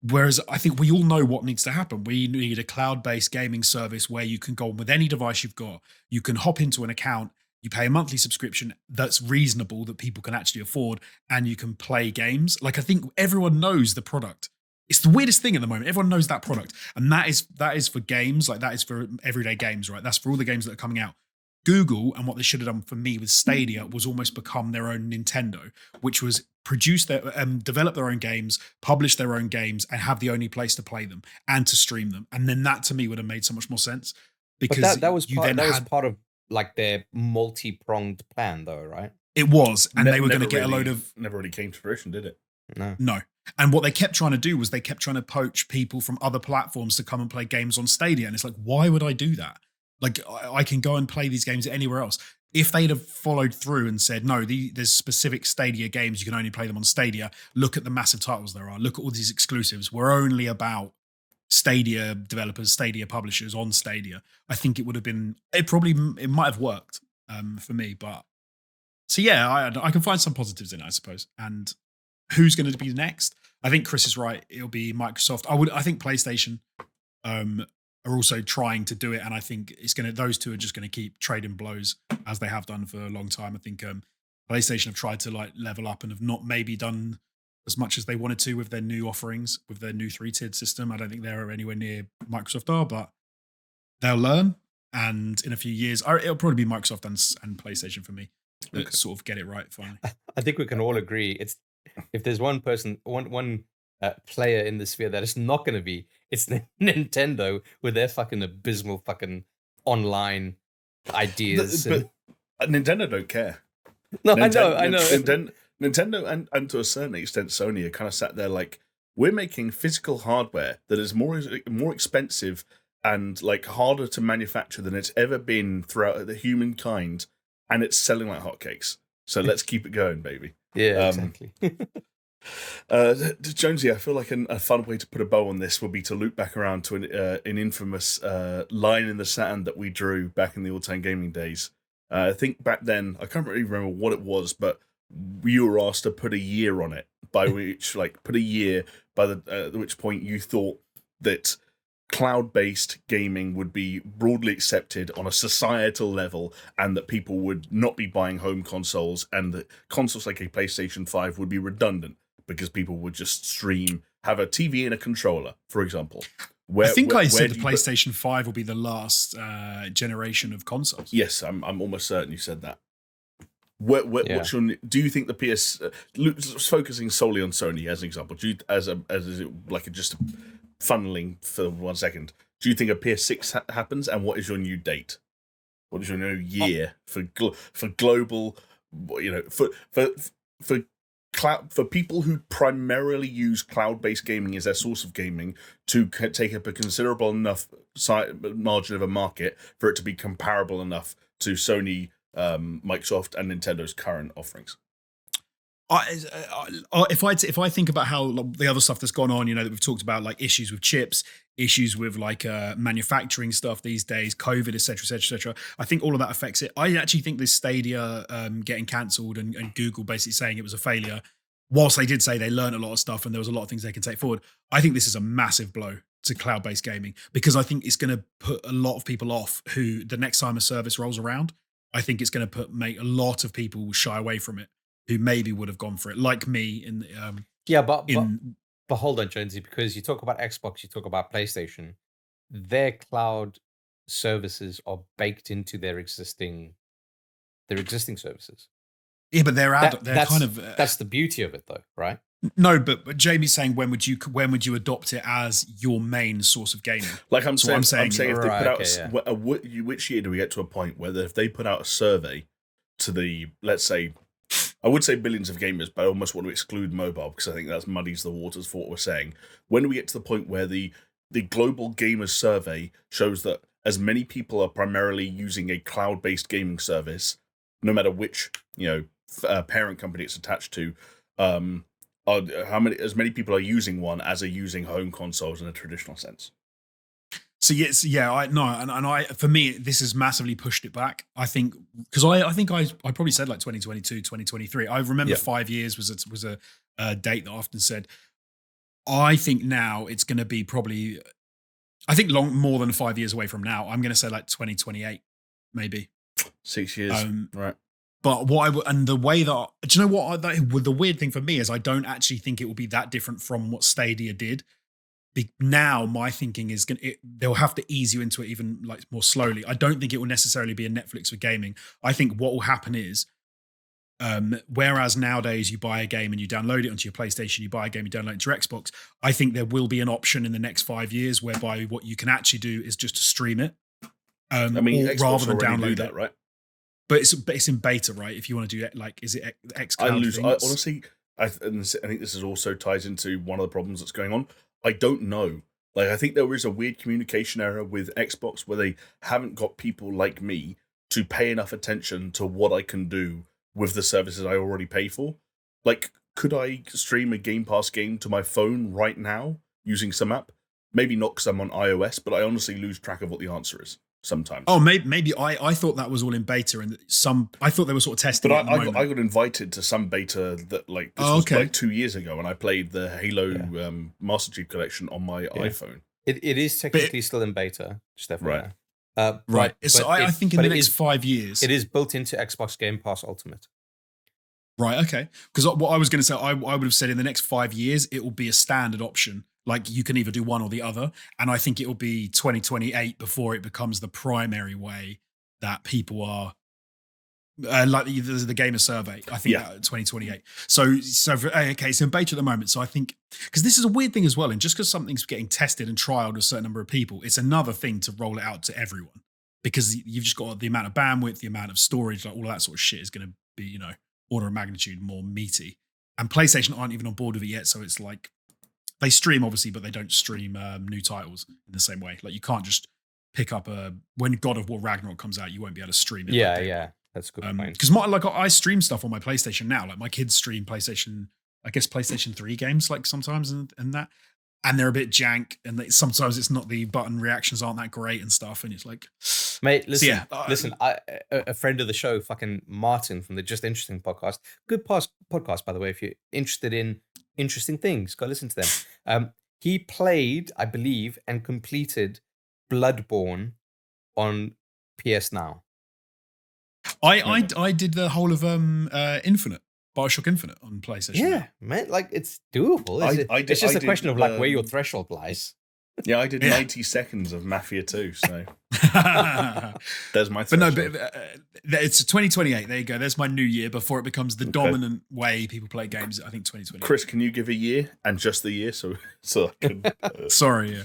Whereas I think we all know what needs to happen. We need a cloud-based gaming service where you can go on with any device you've got. You can hop into an account, you pay a monthly subscription that's reasonable, that people can actually afford, and you can play games. Like, I think everyone knows the product. It's the weirdest thing at the moment. Everyone knows that product. And that is for games, like that is for everyday games, right? That's for all the games that are coming out. Google, and what they should have done for me with Stadia, was almost become their own Nintendo, which was develop their own games, publish their own games, and have the only place to play them and to stream them. And then that to me would have made so much more sense. Because but that was part of like their multi-pronged plan, though, right? It was, and they were going to get a load of. Never really came to fruition, did it? No. And what they kept trying to do was they kept trying to poach people from other platforms to come and play games on Stadia. And it's like, why would I do that? Like, I can go and play these games anywhere else. If they'd have followed through and said, no, there's specific Stadia games, you can only play them on Stadia. Look at the massive titles there are. Look at all these exclusives. We're only about Stadia developers, Stadia publishers on Stadia. I think it would have been, it might have worked for me. But so, yeah, I can find some positives in it, I suppose. And who's going to be next? I think Chris is right. It'll be Microsoft. I think PlayStation are also trying to do it, and I think those two are just going to keep trading blows as they have done for a long time. I think PlayStation have tried to like level up and have not maybe done as much as they wanted to with their new offerings, with their new 3-tiered system. I don't think they're anywhere near Microsoft are, but they'll learn. And in a few years, it'll probably be Microsoft and PlayStation for me that sort of get it right finally. I think we can all agree if there's one person, one player in the sphere that it's not going to be, it's Nintendo with their fucking abysmal fucking online ideas. But Nintendo don't care. No, I know. Nintendo and to a certain extent Sony are kind of sat there like, we're making physical hardware that is more expensive and like harder to manufacture than it's ever been throughout the humankind, and it's selling like hotcakes. So let's keep it going, baby. Yeah, exactly. Jonesy, I feel like a fun way to put a bow on this would be to loop back around to an infamous line in the sand that we drew back in the all-time gaming days. I think back then, I can't really remember what it was, but you were asked to put a year on it, by which, like, put a year by which point you thought that cloud-based gaming would be broadly accepted on a societal level, and that people would not be buying home consoles, and that consoles like a PlayStation 5 would be redundant because people would just stream, have a TV and a controller, for example. I think I said the PlayStation 5 will be the last generation of consoles. Yes, I'm almost certain you said that. What's your, do you think the PS, focusing solely on Sony as an example, do you, as like just funneling for 1 second, do you think a PS6 happens, and what is your new date? What is your new year for global, for cloud, for people who primarily use cloud-based gaming as their source of gaming, to take up a considerable enough margin of a market for it to be comparable enough to Sony, Microsoft, and Nintendo's current offerings? If I think about how the other stuff that's gone on, that we've talked about, like issues with chips, issues with like manufacturing stuff these days, COVID, etc., I think all of that affects it. I actually think this Stadia getting cancelled and Google basically saying it was a failure, whilst they did say they learned a lot of stuff and there was a lot of things they can take forward, I think this is a massive blow to cloud-based gaming, because I think it's going to put a lot of people off who, the next time a service rolls around, I think it's going to make a lot of people shy away from it, who maybe would have gone for it, like me. But hold on, Jonesy, because you talk about Xbox, you talk about PlayStation, their cloud services are baked into their existing services. Yeah, but that's the beauty of it, though, right? No, but Jamie's saying when would you adopt it as your main source of gaming? Like I'm saying if they put out which year do we get to a point where if they put out a survey to the, let's say, I would say billions of gamers, but I almost want to exclude mobile because I think that muddies the waters for what we're saying. When do we get to the point where the global gamers survey shows that as many people are primarily using a cloud-based gaming service, no matter which parent company it's attached to, as many people are using one as are using home consoles in a traditional sense? So yes, for me, this has massively pushed it back. I think because I probably said like 2022, 2023. I remember 5 years was a date that I often said. I think now it's going to be probably, I think more than 5 years away from now. I'm going to say like 2028, maybe 6 years, right? But the way that, do you know what? The weird thing for me is I don't actually think it will be that different from what Stadia did. Now my thinking is they'll have to ease you into it even like more slowly. I don't think it will necessarily be a Netflix for gaming. I think what will happen is, whereas nowadays you buy a game and you download it onto your PlayStation, you buy a game, you download it to your Xbox, I think there will be an option in the next 5 years whereby what you can actually do is just to stream it. Xbox rather than download that, right? But it's in beta, right? If you want to do it, like, is it xCloud? Honestly, I think this is also ties into one of the problems that's going on. I don't know. Like, I think there is a weird communication error with Xbox where they haven't got people like me to pay enough attention to what I can do with the services I already pay for. Like, could I stream a Game Pass game to my phone right now using some app? Maybe not because I'm on iOS, but I honestly lose track of what the answer is sometimes. Oh, maybe I thought that was all in beta, and I thought they were sort of testing. But I got invited to some beta that like was like 2 years ago, and I played the Halo Master Chief Collection on my iPhone. It is technically still in beta, just FYI. Right. I think in the next 5 years, it is built into Xbox Game Pass Ultimate. Right. Okay. Because what I was going to say, I would have said in the next 5 years, it will be a standard option. Like you can either do one or the other. And I think it will be 2028 before it becomes the primary way that people are like the gamer survey. I think that 2028. So it's in beta at the moment. So I think, because this is a weird thing as well. And just because something's getting tested and trialed with a certain number of people, it's another thing to roll it out to everyone, because you've just got the amount of bandwidth, the amount of storage, like all of that sort of shit is going to be, order of magnitude more meaty. And PlayStation aren't even on board with it yet. So it's like, they stream obviously, but they don't stream new titles in the same way. Like you can't just pick up when God of War Ragnarok comes out, you won't be able to stream it. Yeah, that's a good point. Because I stream stuff on my PlayStation now. Like my kids stream PlayStation 3 games like sometimes and that, and they're a bit jank, and sometimes it's not, the button reactions aren't that great and stuff, and it's like, mate, listen, a friend of the show, fucking Martin from the Just Interesting podcast, good podcast by the way. If you're interested in interesting things, go listen to them. he played, I believe, and completed Bloodborne on PS Now. I did the whole of Infinite, BioShock Infinite on PlayStation. Yeah, man, like it's doable. It's just a question of like where your threshold lies. Yeah, I did 90 seconds of Mafia 2, so there's my threshold. But no, it's 2028. There you go. There's my new year before it becomes the dominant way people play games. I think 2020. Chris, can you give a year and just the year so I can? Sorry, yeah.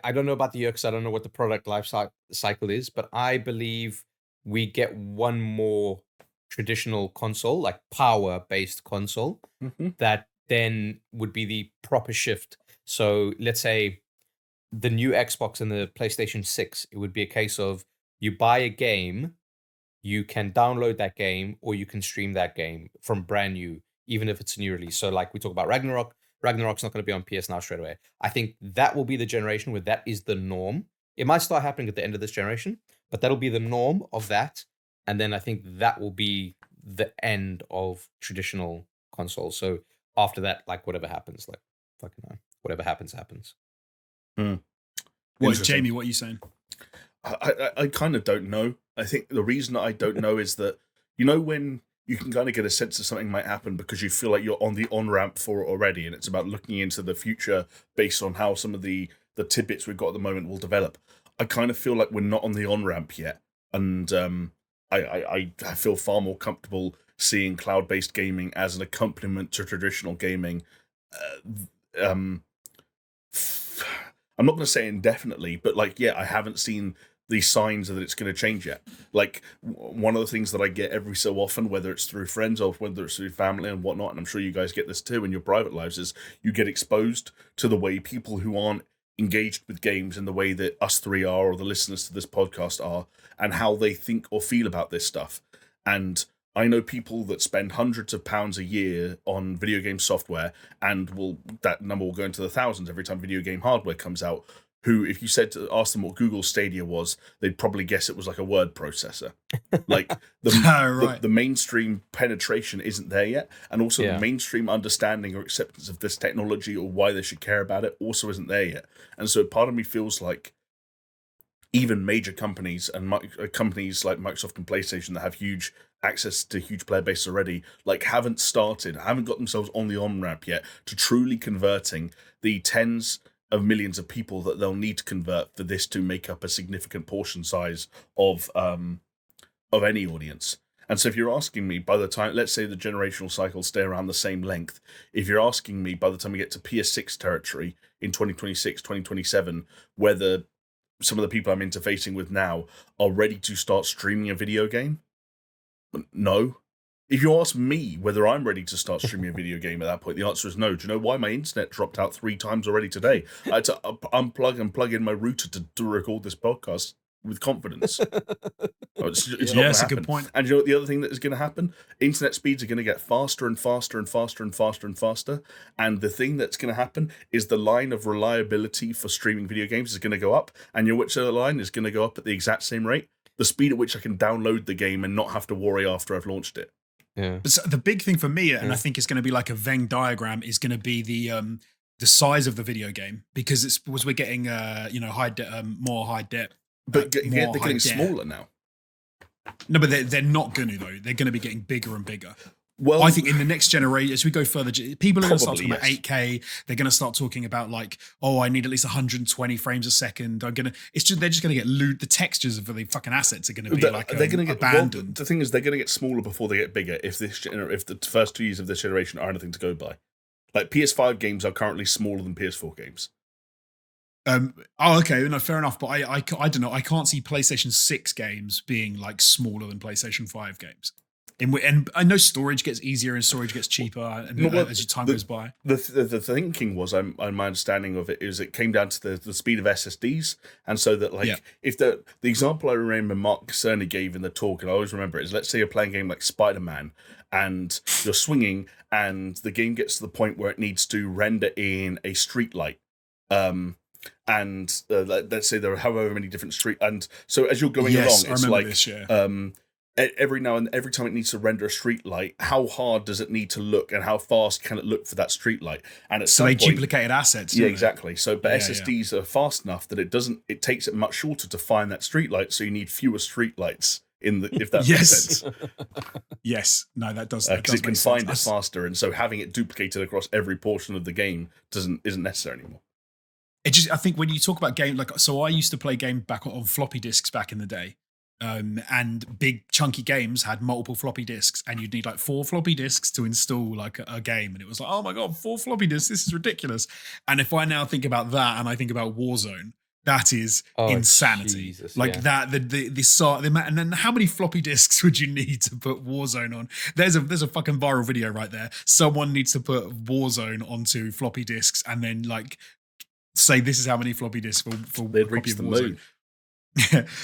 I don't know about the year because I don't know what the product life cycle is, but I believe we get one more traditional console, like power-based console, that then would be the proper shift. So let's say the new Xbox and the PlayStation 6, it would be a case of you buy a game, you can download that game, or you can stream that game from brand new, even if it's a new release. So like we talk about Ragnarok, Ragnarok's not going to be on PS Now straight away. I think that will be the generation where that is the norm. It might start happening at the end of this generation, but that'll be the norm of that. And then I think that will be the end of traditional consoles. So after that, like whatever happens, like fucking hell, whatever happens. Jamie, what are you saying? I kind of don't know. I think the reason I don't know is that, when you can kind of get a sense that something might happen because you feel like you're on the on-ramp for it already, and it's about looking into the future based on how some of the tidbits we've got at the moment will develop. I kind of feel like we're not on the on-ramp yet, and I feel far more comfortable seeing cloud-based gaming as an accompaniment to traditional gaming. I'm not going to say indefinitely, but I haven't seen the signs that it's going to change yet. Like, one of the things that I get every so often, whether it's through friends or whether it's through family and whatnot, and I'm sure you guys get this too in your private lives, is you get exposed to the way people who aren't engaged with games in the way that us three are, or the listeners to this podcast are, and how they think or feel about this stuff. And I know people that spend hundreds of pounds a year on video game software, and that number will go into the thousands every time video game hardware comes out, who, if you ask them what Google Stadia was, they'd probably guess it was like a word processor. Like, the mainstream penetration isn't there yet, and also the mainstream understanding or acceptance of this technology or why they should care about it also isn't there yet. And so part of me feels like even major companies and companies like Microsoft and PlayStation that have huge access to huge player bases already, haven't got themselves on the on-ramp yet to truly converting the tens of millions of people that they'll need to convert for this to make up a significant portion size of any audience. And so if you're asking me, by the time, let's say the generational cycles stay around the same length, if you're asking me by the time we get to PS6 territory in 2026, 2027, whether some of the people I'm interfacing with now are ready to start streaming a video game, no. If you ask me whether I'm ready to start streaming a video game at that point, the answer is no. Do you know why? My internet dropped out 3 times already today. I had to unplug and plug in my router to record this podcast with confidence. It's not going to happen. A good point. And you know what the other thing that is going to happen? Internet speeds are going to get faster and faster and faster and faster and faster. And the thing that's going to happen is the line of reliability for streaming video games is going to go up. And your which other line is going to go up at the exact same rate. The speed at which I can download the game and not have to worry after I've launched it. Yeah. But the big thing for me, and I think it's going to be like a Venn diagram, is going to be the size of the video game, because we're getting more high depth. But they're getting smaller now. No, but they're not going to, though. They're going to be getting bigger and bigger. Well, I think in the next generation, as we go further, people are going to start talking about 8K. They're going to start talking about I need at least 120 frames a second. They're just going to get the textures of the fucking assets are going to be they're going to get abandoned. The thing is, they're going to get smaller before they get bigger. If the first 2 years of this generation are anything to go by, like PS5 games are currently smaller than PS4 games. Okay, no, fair enough. But I don't know. I can't see PlayStation 6 games being smaller than PlayStation 5 games. And I know storage gets easier and storage gets cheaper as your time goes by. The thinking was, my understanding of it is it came down to the speed of SSDs, and so that if the example I remember Mark Cerny gave in the talk, and I always remember it, is let's say you're playing a game like Spider-Man and you're swinging, and the game gets to the point where it needs to render in a street light. Let's say there are however many different street, and so as you're going along, it's every time it needs to render a street light, how hard does it need to look, and how fast can it look for that street light? And at some point, duplicated assets. Yeah, exactly. So, but SSDs are fast enough that it takes it much shorter to find that street light. So you need fewer street lights if that makes sense. Yes. No, that does. Because it can find it faster, and so having it duplicated across every portion of the game isn't necessary anymore. I think when you talk about game, so I used to play game back on floppy disks back in the day. And big chunky games had multiple floppy disks, and you'd need like 4 floppy disks to install like a game, and it was like, oh my god, 4 floppy disks, this is ridiculous. And if I now think about that, and I think about Warzone, that is insanity. Jesus, that and then how many floppy disks would you need to put Warzone on? There's a fucking viral video right there. Someone needs to put Warzone onto floppy disks and then like say this is how many floppy disks for they'd reach the moon.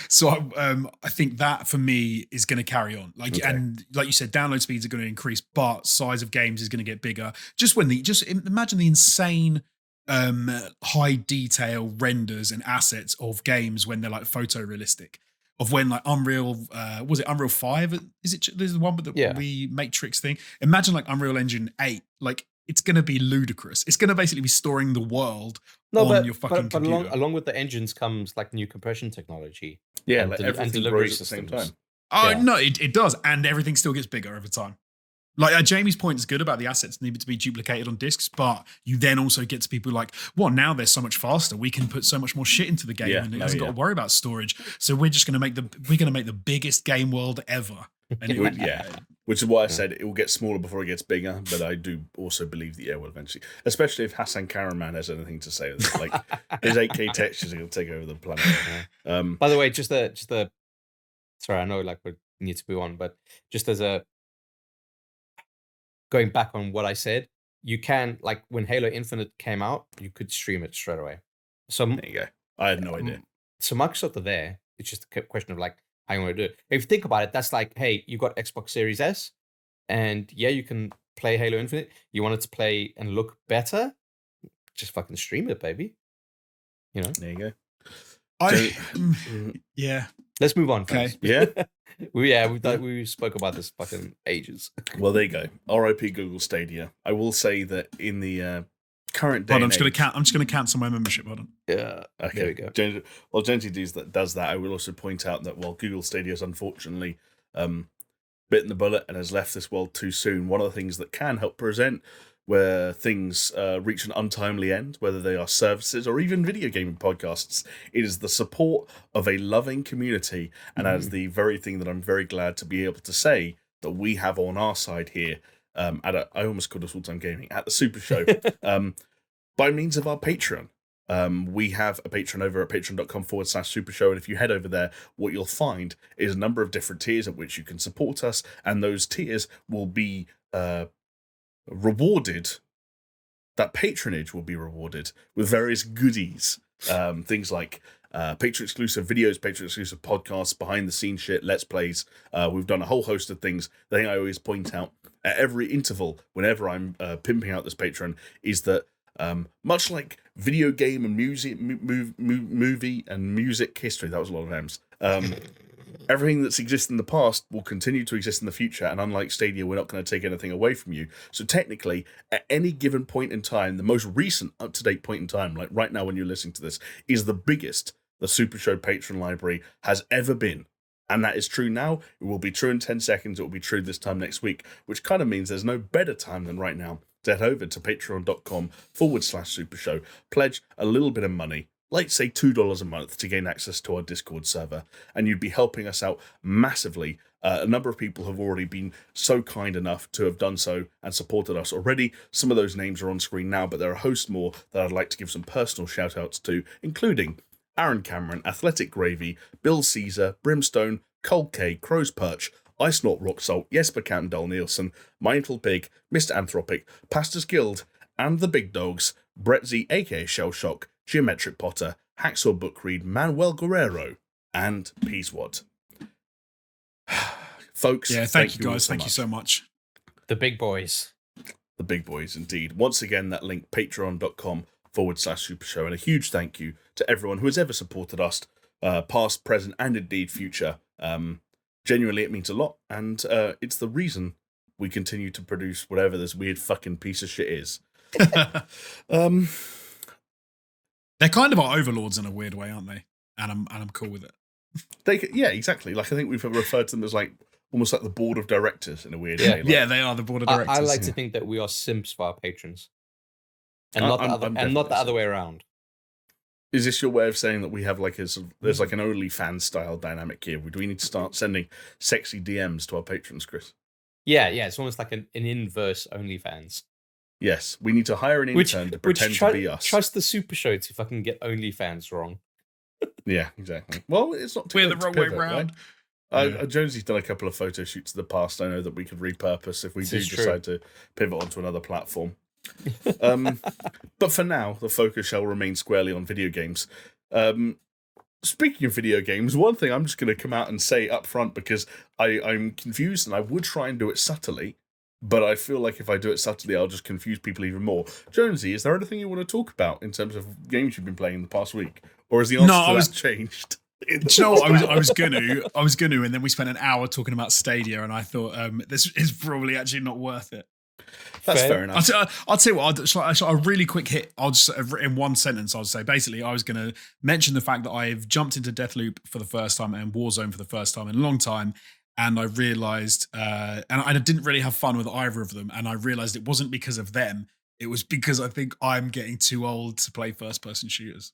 So I think that for me is going to carry on. And like you said, download speeds are going to increase, but size of games is going to get bigger. Just imagine the insane high detail renders and assets of games when they're like photorealistic. Of when like Unreal, was it Unreal 5? Is it there's the one with the Wii Matrix thing? Imagine like Unreal Engine 8, like it's going to be ludicrous. It's going to basically be storing the world on your fucking computer. But along with the engines comes like new compression technology. Yeah, like everything grows at the same time. No, it does. And everything still gets bigger over time. Like Jamie's point is good about the assets needing to be duplicated on discs, but you then also get to people like, well, now they're so much faster. We can put so much more shit into the game, and it hasn't got to worry about storage. So we're just going to make the biggest game world ever. And which is why I said it will get smaller before it gets bigger. But I do also believe the will eventually, especially if Hassan Karaman has anything to say. Like his 8K textures are going to take over the planet. By the way, just the sorry, I know like we need to move on, but just as a going back on what I said, you can like when Halo Infinite came out, you could stream it straight away. So there you go. I had no idea. So Microsoft are there. It's just a question of like how you want to do it. If you think about it, that's like, hey, you got Xbox Series S, and you can play Halo Infinite. You want it to play and look better? Just fucking stream it, baby. You know. There you go. Yeah. Let's move on. Okay. Folks. We spoke about this fucking ages. Well, there you go. R.I.P. Google Stadia. I will say that in the current day. I'm just going to cancel my membership. Hold on. Yeah. Okay. There we go. Well, Genty does that. I will also point out that while Google Stadia has unfortunately bitten the bullet and has left this world too soon, one of the things that can help present where things reach an untimely end, whether they are services or even video gaming podcasts, it is the support of a loving community. And that is the very thing that I'm very glad to be able to say that we have on our side here I almost called us Full-Time Gaming, at the SuperShow, by means of our Patreon. We have a Patreon over at patreon.com/SuperShow. And if you head over there, what you'll find is a number of different tiers at which you can support us. And those tiers will be rewarded, that patronage will be rewarded with various goodies, things like Patreon exclusive videos, Patreon exclusive podcasts, behind the scenes shit, let's plays. We've done a whole host of things. The thing I always point out at every interval whenever I'm pimping out this Patreon is that much like video game and music, movie and music history, that was a lot of M's, everything that's existed in the past will continue to exist in the future, and unlike Stadia, we're not going to take anything away from you. So technically, at any given point in time, the most recent up-to-date point in time, like right now when you're listening to this, is the biggest the Super Show Patreon library has ever been. And that is true now. It will be true in 10 seconds. It will be true this time next week, which kind of means there's no better time than right now to head over to patreon.com/SuperShow, pledge a little bit of money, like say $2 a month, to gain access to our Discord server, and you'd be helping us out massively. A number of people have already been so kind enough to have done so and supported us already. Some of those names are on screen now, but there are a host more that I'd like to give some personal shout outs to, including Aaron Cameron, Athletic Gravy, Bill Caesar, Brimstone, Cole K, Crow's Perch, Ice Not Rock Salt, Jesper Candell Nielsen, Mindful Pig, Mr. Anthropic, Pastors Guild, and the Big Dogs, Brett Z, aka Shell Shock, Geometric Potter, Hacksaw Bookread, Manuel Guerrero, and Peaswad. Folks, yeah, thank you guys. Thank you so much. The big boys. The big boys, indeed. Once again, that link, patreon.com/SuperShow. And a huge thank you to everyone who has ever supported us, past, present, and indeed future. Genuinely, it means a lot, and it's the reason we continue to produce whatever this weird fucking piece of shit is. They're kind of our overlords in a weird way, aren't they? And I'm cool with it. Yeah, exactly. Like I think we've referred to them as like almost like the board of directors in a weird way. Like, yeah, they are the board of directors. I like to think that we are simps for our patrons, and not the other way around. Is this your way of saying that we have like there's like an OnlyFans style dynamic here? Do we need to start sending sexy DMs to our patrons, Chris? Yeah, it's almost like an inverse OnlyFans. Yes, we need to hire an intern to pretend to be us. Trust the SuperShow to fucking get OnlyFans wrong. Yeah, exactly. Well, it's not too We're the wrong way round. Right? Jonesy's done a couple of photo shoots in the past. I know that we could repurpose if we decide to pivot onto another platform. But for now, the focus shall remain squarely on video games. Speaking of video games, one thing I'm just going to come out and say up front, because I'm confused and I would try and do it subtly, but I feel like if I do it subtly, I'll just confuse people even more. Jonesy, is there anything you want to talk about in terms of games you've been playing in the past week? Or has the answer changed? Do you know what? I was gonna, and then we spent an hour talking about Stadia, and I thought this is probably actually not worth it. That's fair enough. I'll tell you what, a really quick hit. I'll just, in one sentence, I'll say, basically, I was going to mention the fact that I've jumped into Deathloop for the first time and Warzone for the first time in a long time. And I realized, and I didn't really have fun with either of them. And I realized it wasn't because of them. It was because I think I'm getting too old to play first-person shooters.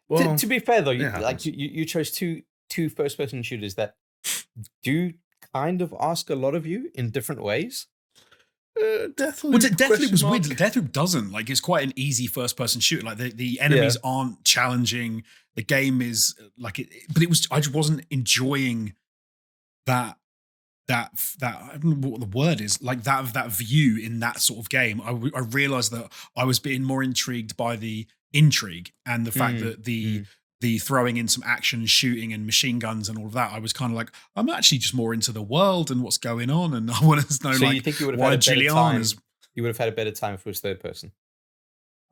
Well, to be fair, though, you chose two first-person shooters that do kind of ask a lot of you in different ways. Deathloop was weird. Deathloop doesn't. Like, it's quite an easy first-person shooter. Like, the enemies aren't challenging. The game is like it, but it was. I just wasn't enjoying that. I don't know what the word is. Like that view in that sort of game. I realized that I was being more intrigued by the intrigue and the fact that the throwing in some action, shooting, and machine guns and all of that. I was kind of like, I'm actually just more into the world and what's going on, and I want to know. So you think you would have had a better time? You would have had a better time if it was third person.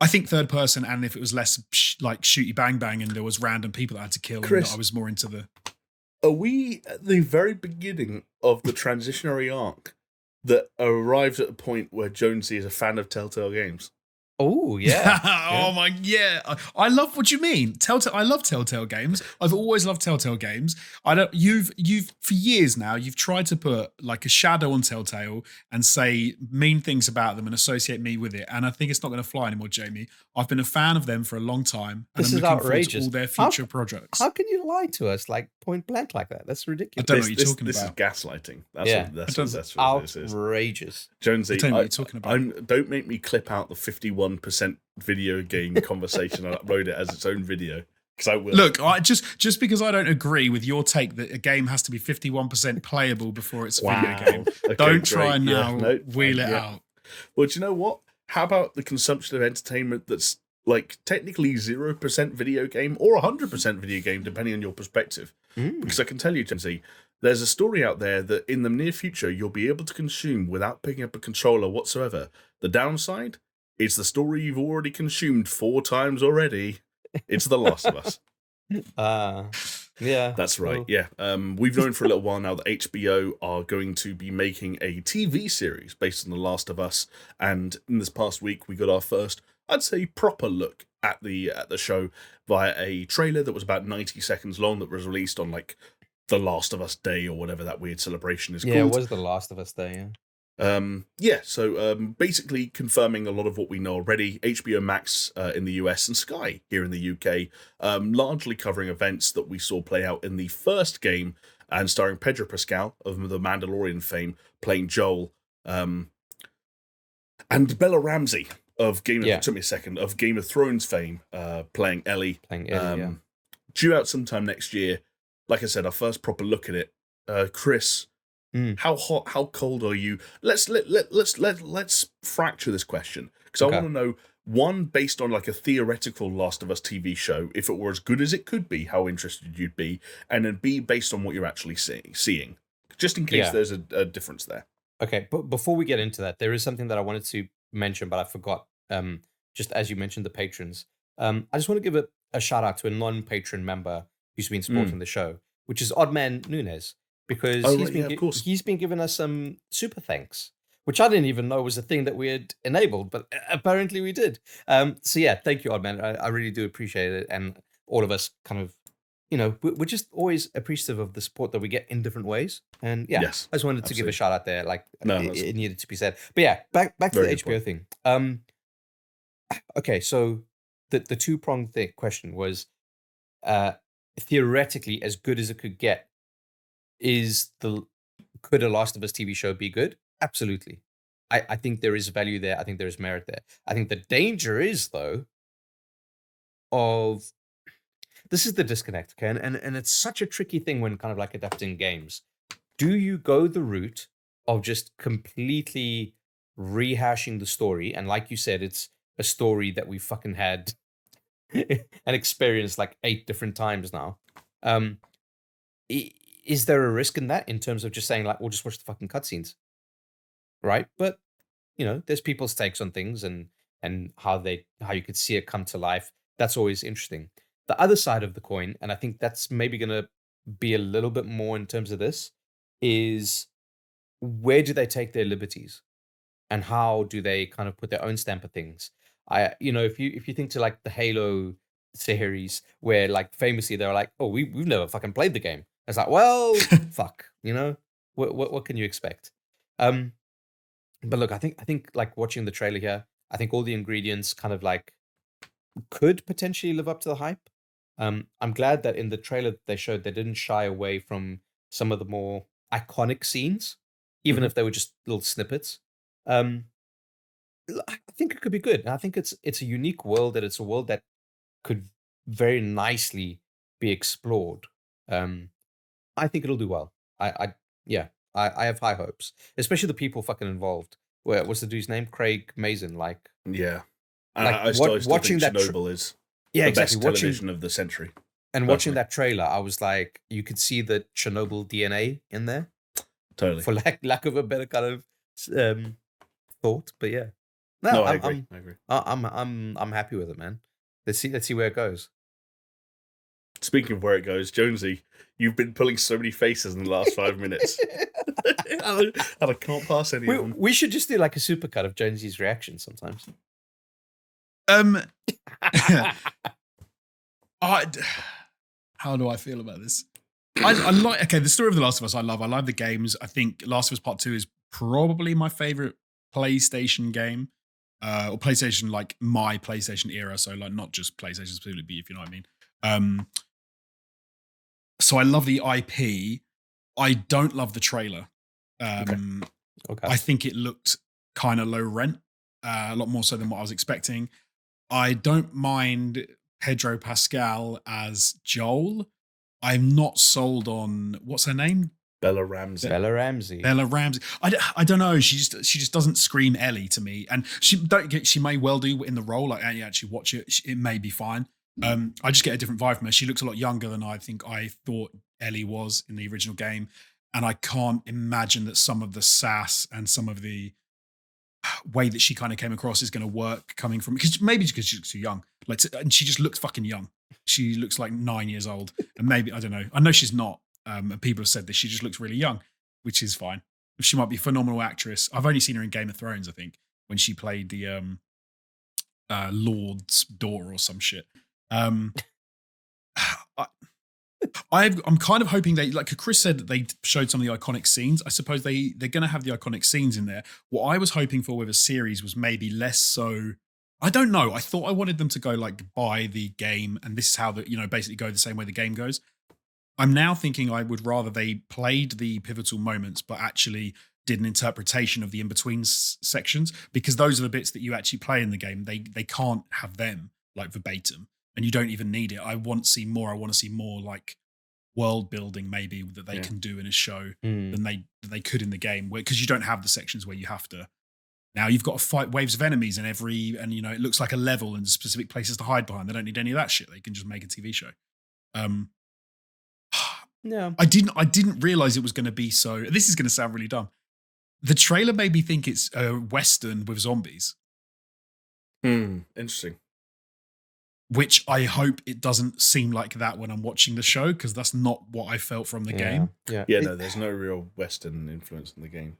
I think third person, and if it was less like shooty bang bang, and there was random people that I had to kill, Chris, and I was more into the. Are we at the very beginning of the transitionary arc that arrives at a point where Jonesy is a fan of Telltale games? Oh yeah! Oh my I love what you mean. Telltale. I love Telltale games. I've always loved Telltale games. You've for years now. You've tried to put like a shadow on Telltale and say mean things about them and associate me with it. And I think it's not going to fly anymore, Jamie. I've been a fan of them for a long time. And this I'm is outrageous. All their future projects. How can you lie to us like point blank like that? That's ridiculous. I don't know what you're talking about. This is gaslighting. That's what this is. Outrageous. Jonesy, I don't know what you're talking about. Don't make me clip out the 51% video game conversation and upload it as its own video, because I will. Look, just because I don't agree with your take that a game has to be 51% playable before it's a video game, don't try and wheel it out. Well, do you know what? How about the consumption of entertainment that's like technically 0% video game or 100% video game, depending on your perspective? Because I can tell you, Jonesy, there's a story out there that in the near future you'll be able to consume without picking up a controller whatsoever. The downside? It's the story you've already consumed 4 times already. It's The Last of Us. Yeah. That's right, yeah. We've known for a little while now that HBO are going to be making a TV series based on The Last of Us, and in this past week we got our first, I'd say, proper look at the show via a trailer that was about 90 seconds long that was released on, like, The Last of Us Day or whatever that weird celebration is called. Yeah, it was The Last of Us Day, yeah. So basically confirming a lot of what we know already. HBO Max in the US and Sky here in the UK, largely covering events that we saw play out in the first game and starring Pedro Pascal of the Mandalorian fame playing Joel, and Bella Ramsey of Game of Thrones fame playing Ellie. Due out sometime next year. Like I said, our first proper look at it. Chris, how hot, how cold are you? Let's fracture this question, because I want to know, one, based on like a theoretical Last of Us TV show, if it were as good as it could be, how interested you'd be, and then B, based on what you're actually seeing, just in case there's a difference there. Okay, but before we get into that, there is something that I wanted to mention, but I forgot. Just as you mentioned the patrons, I just want to give a shout out to a non-patron member who's been supporting the show. which is Oddman Nunez, because he's been giving us some super thanks, which I didn't even know was a thing that we had enabled, but apparently we did. So yeah, thank you, Oddman. I really do appreciate it, and all of us kind of, we're just always appreciative of the support that we get in different ways. And yeah, yes, I just wanted to give a shout out there. Like, it needed to be said. But yeah, back to the HBO thing. Okay, so the two-pronged question was, theoretically, as good as it could get, could a Last of Us TV show be good? Absolutely. I think there is value there. I think there is merit there. I think the danger is, though, this is the disconnect, okay? And it's such a tricky thing when kind of like adapting games. Do you go the route of just completely rehashing the story? And like you said, it's a story that we fucking had and experienced like 8 different times now. Is there a risk in that, in terms of just saying like, we'll just watch the fucking cutscenes, right? But there's people's takes on things and how you could see it come to life. That's always interesting. The other side of the coin, and I think that's maybe going to be a little bit more in terms of this, is where do they take their liberties, and how do they kind of put their own stamp of things? If you think to like the Halo series, where like famously they're like, oh, we've never fucking played the game. It's like, well, fuck, what can you expect? But look, I think like watching the trailer here, I think all the ingredients kind of like could potentially live up to the hype. I'm glad that in the trailer that they showed, they didn't shy away from some of the more iconic scenes, even if they were just little snippets. I think it could be good. And I think it's a unique world, that it's a world that could very nicely be explored. I think it'll do well. I have high hopes, especially the people fucking involved. What's the dude's name? Craig Mazin. Like, yeah, like I still watching think that Chernobyl is yeah, the exactly. best television of the century. And watching that trailer, I was like, you could see the Chernobyl DNA in there, totally, for lack of a better kind of thought. But yeah, I agree. I'm happy with it, man. Let's see where it goes. Speaking of where it goes, Jonesy, you've been pulling so many faces in the last 5 minutes, and I can't pass any of them. We should just do like a supercut of Jonesy's reaction sometimes. How do I feel about this? I like, the story of The Last of Us I love. I love the games. I think Last of Us Part 2 is probably my favorite PlayStation game. Or PlayStation, like my PlayStation era. So like not just PlayStation specifically, if you know what I mean. So I love the IP. I don't love the trailer. Okay. I think it looked kind of low rent, a lot more so than what I was expecting. I don't mind Pedro Pascal as Joel. I'm not sold on, what's her name? Bella Ramsey. Bella Ramsey. I don't know. She just doesn't scream Ellie to me, and she may well do in the role. Like, you actually watch it, it may be fine. I just get a different vibe from her. She looks a lot younger than I think I thought Ellie was in the original game, and I can't imagine that some of the sass and some of the way that she kind of came across is going to work coming from, because she looks too young. Like, and she just looks fucking young. She looks like 9 years old, and maybe, I don't know. I know she's not. And people have said that she just looks really young, which is fine. She might be a phenomenal actress. I've only seen her in Game of Thrones, I think, when she played the Lord's daughter or some shit. I'm kind of hoping they, like Chris said, that they showed some of the iconic scenes. I suppose they're going to have the iconic scenes in there. What I was hoping for with a series was maybe less so. I don't know. I thought I wanted them to go like buy the game, and this is how basically go the same way the game goes. I'm now thinking I would rather they played the pivotal moments, but actually did an interpretation of the in-between sections, because those are the bits that you actually play in the game. They can't have them like verbatim, and you don't even need it. I want to see more. I want to see more like world building maybe that they can do in a show than they could in the game, because you don't have the sections where you have to. Now you've got to fight waves of enemies and it looks like a level and specific places to hide behind. They don't need any of that shit. They can just make a TV show. Yeah. I didn't realize it was going to be so. This is going to sound really dumb. The trailer made me think it's a Western with zombies. Interesting. which I hope it doesn't seem like that when I'm watching the show, because that's not what I felt from the game. Yeah. No, there's no real Western influence in the game.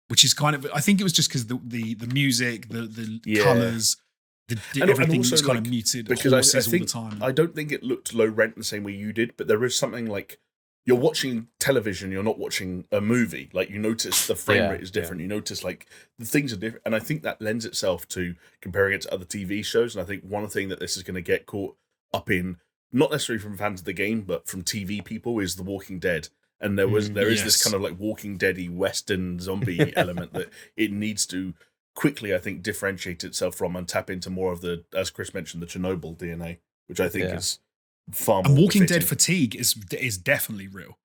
Which is kind of, I think it was just because the music, the colours, everything was kind of muted because I think, all the time. I don't think it looked low rent the same way you did, but there is something like you're watching television, you're not watching a movie. Like you notice the frame rate is different. You notice like the things are different, and I think that lends itself to comparing it to other TV shows. And I think one thing that this is going to get caught up in, not necessarily from fans of the game, but from TV people, is The Walking Dead. And there is this kind of like Walking Dead-y Western zombie element that it needs to quickly, I think, differentiate itself from and tap into more of the, as Chris mentioned, the Chernobyl DNA, which I think is far more. And Walking befitting. Dead fatigue is definitely real.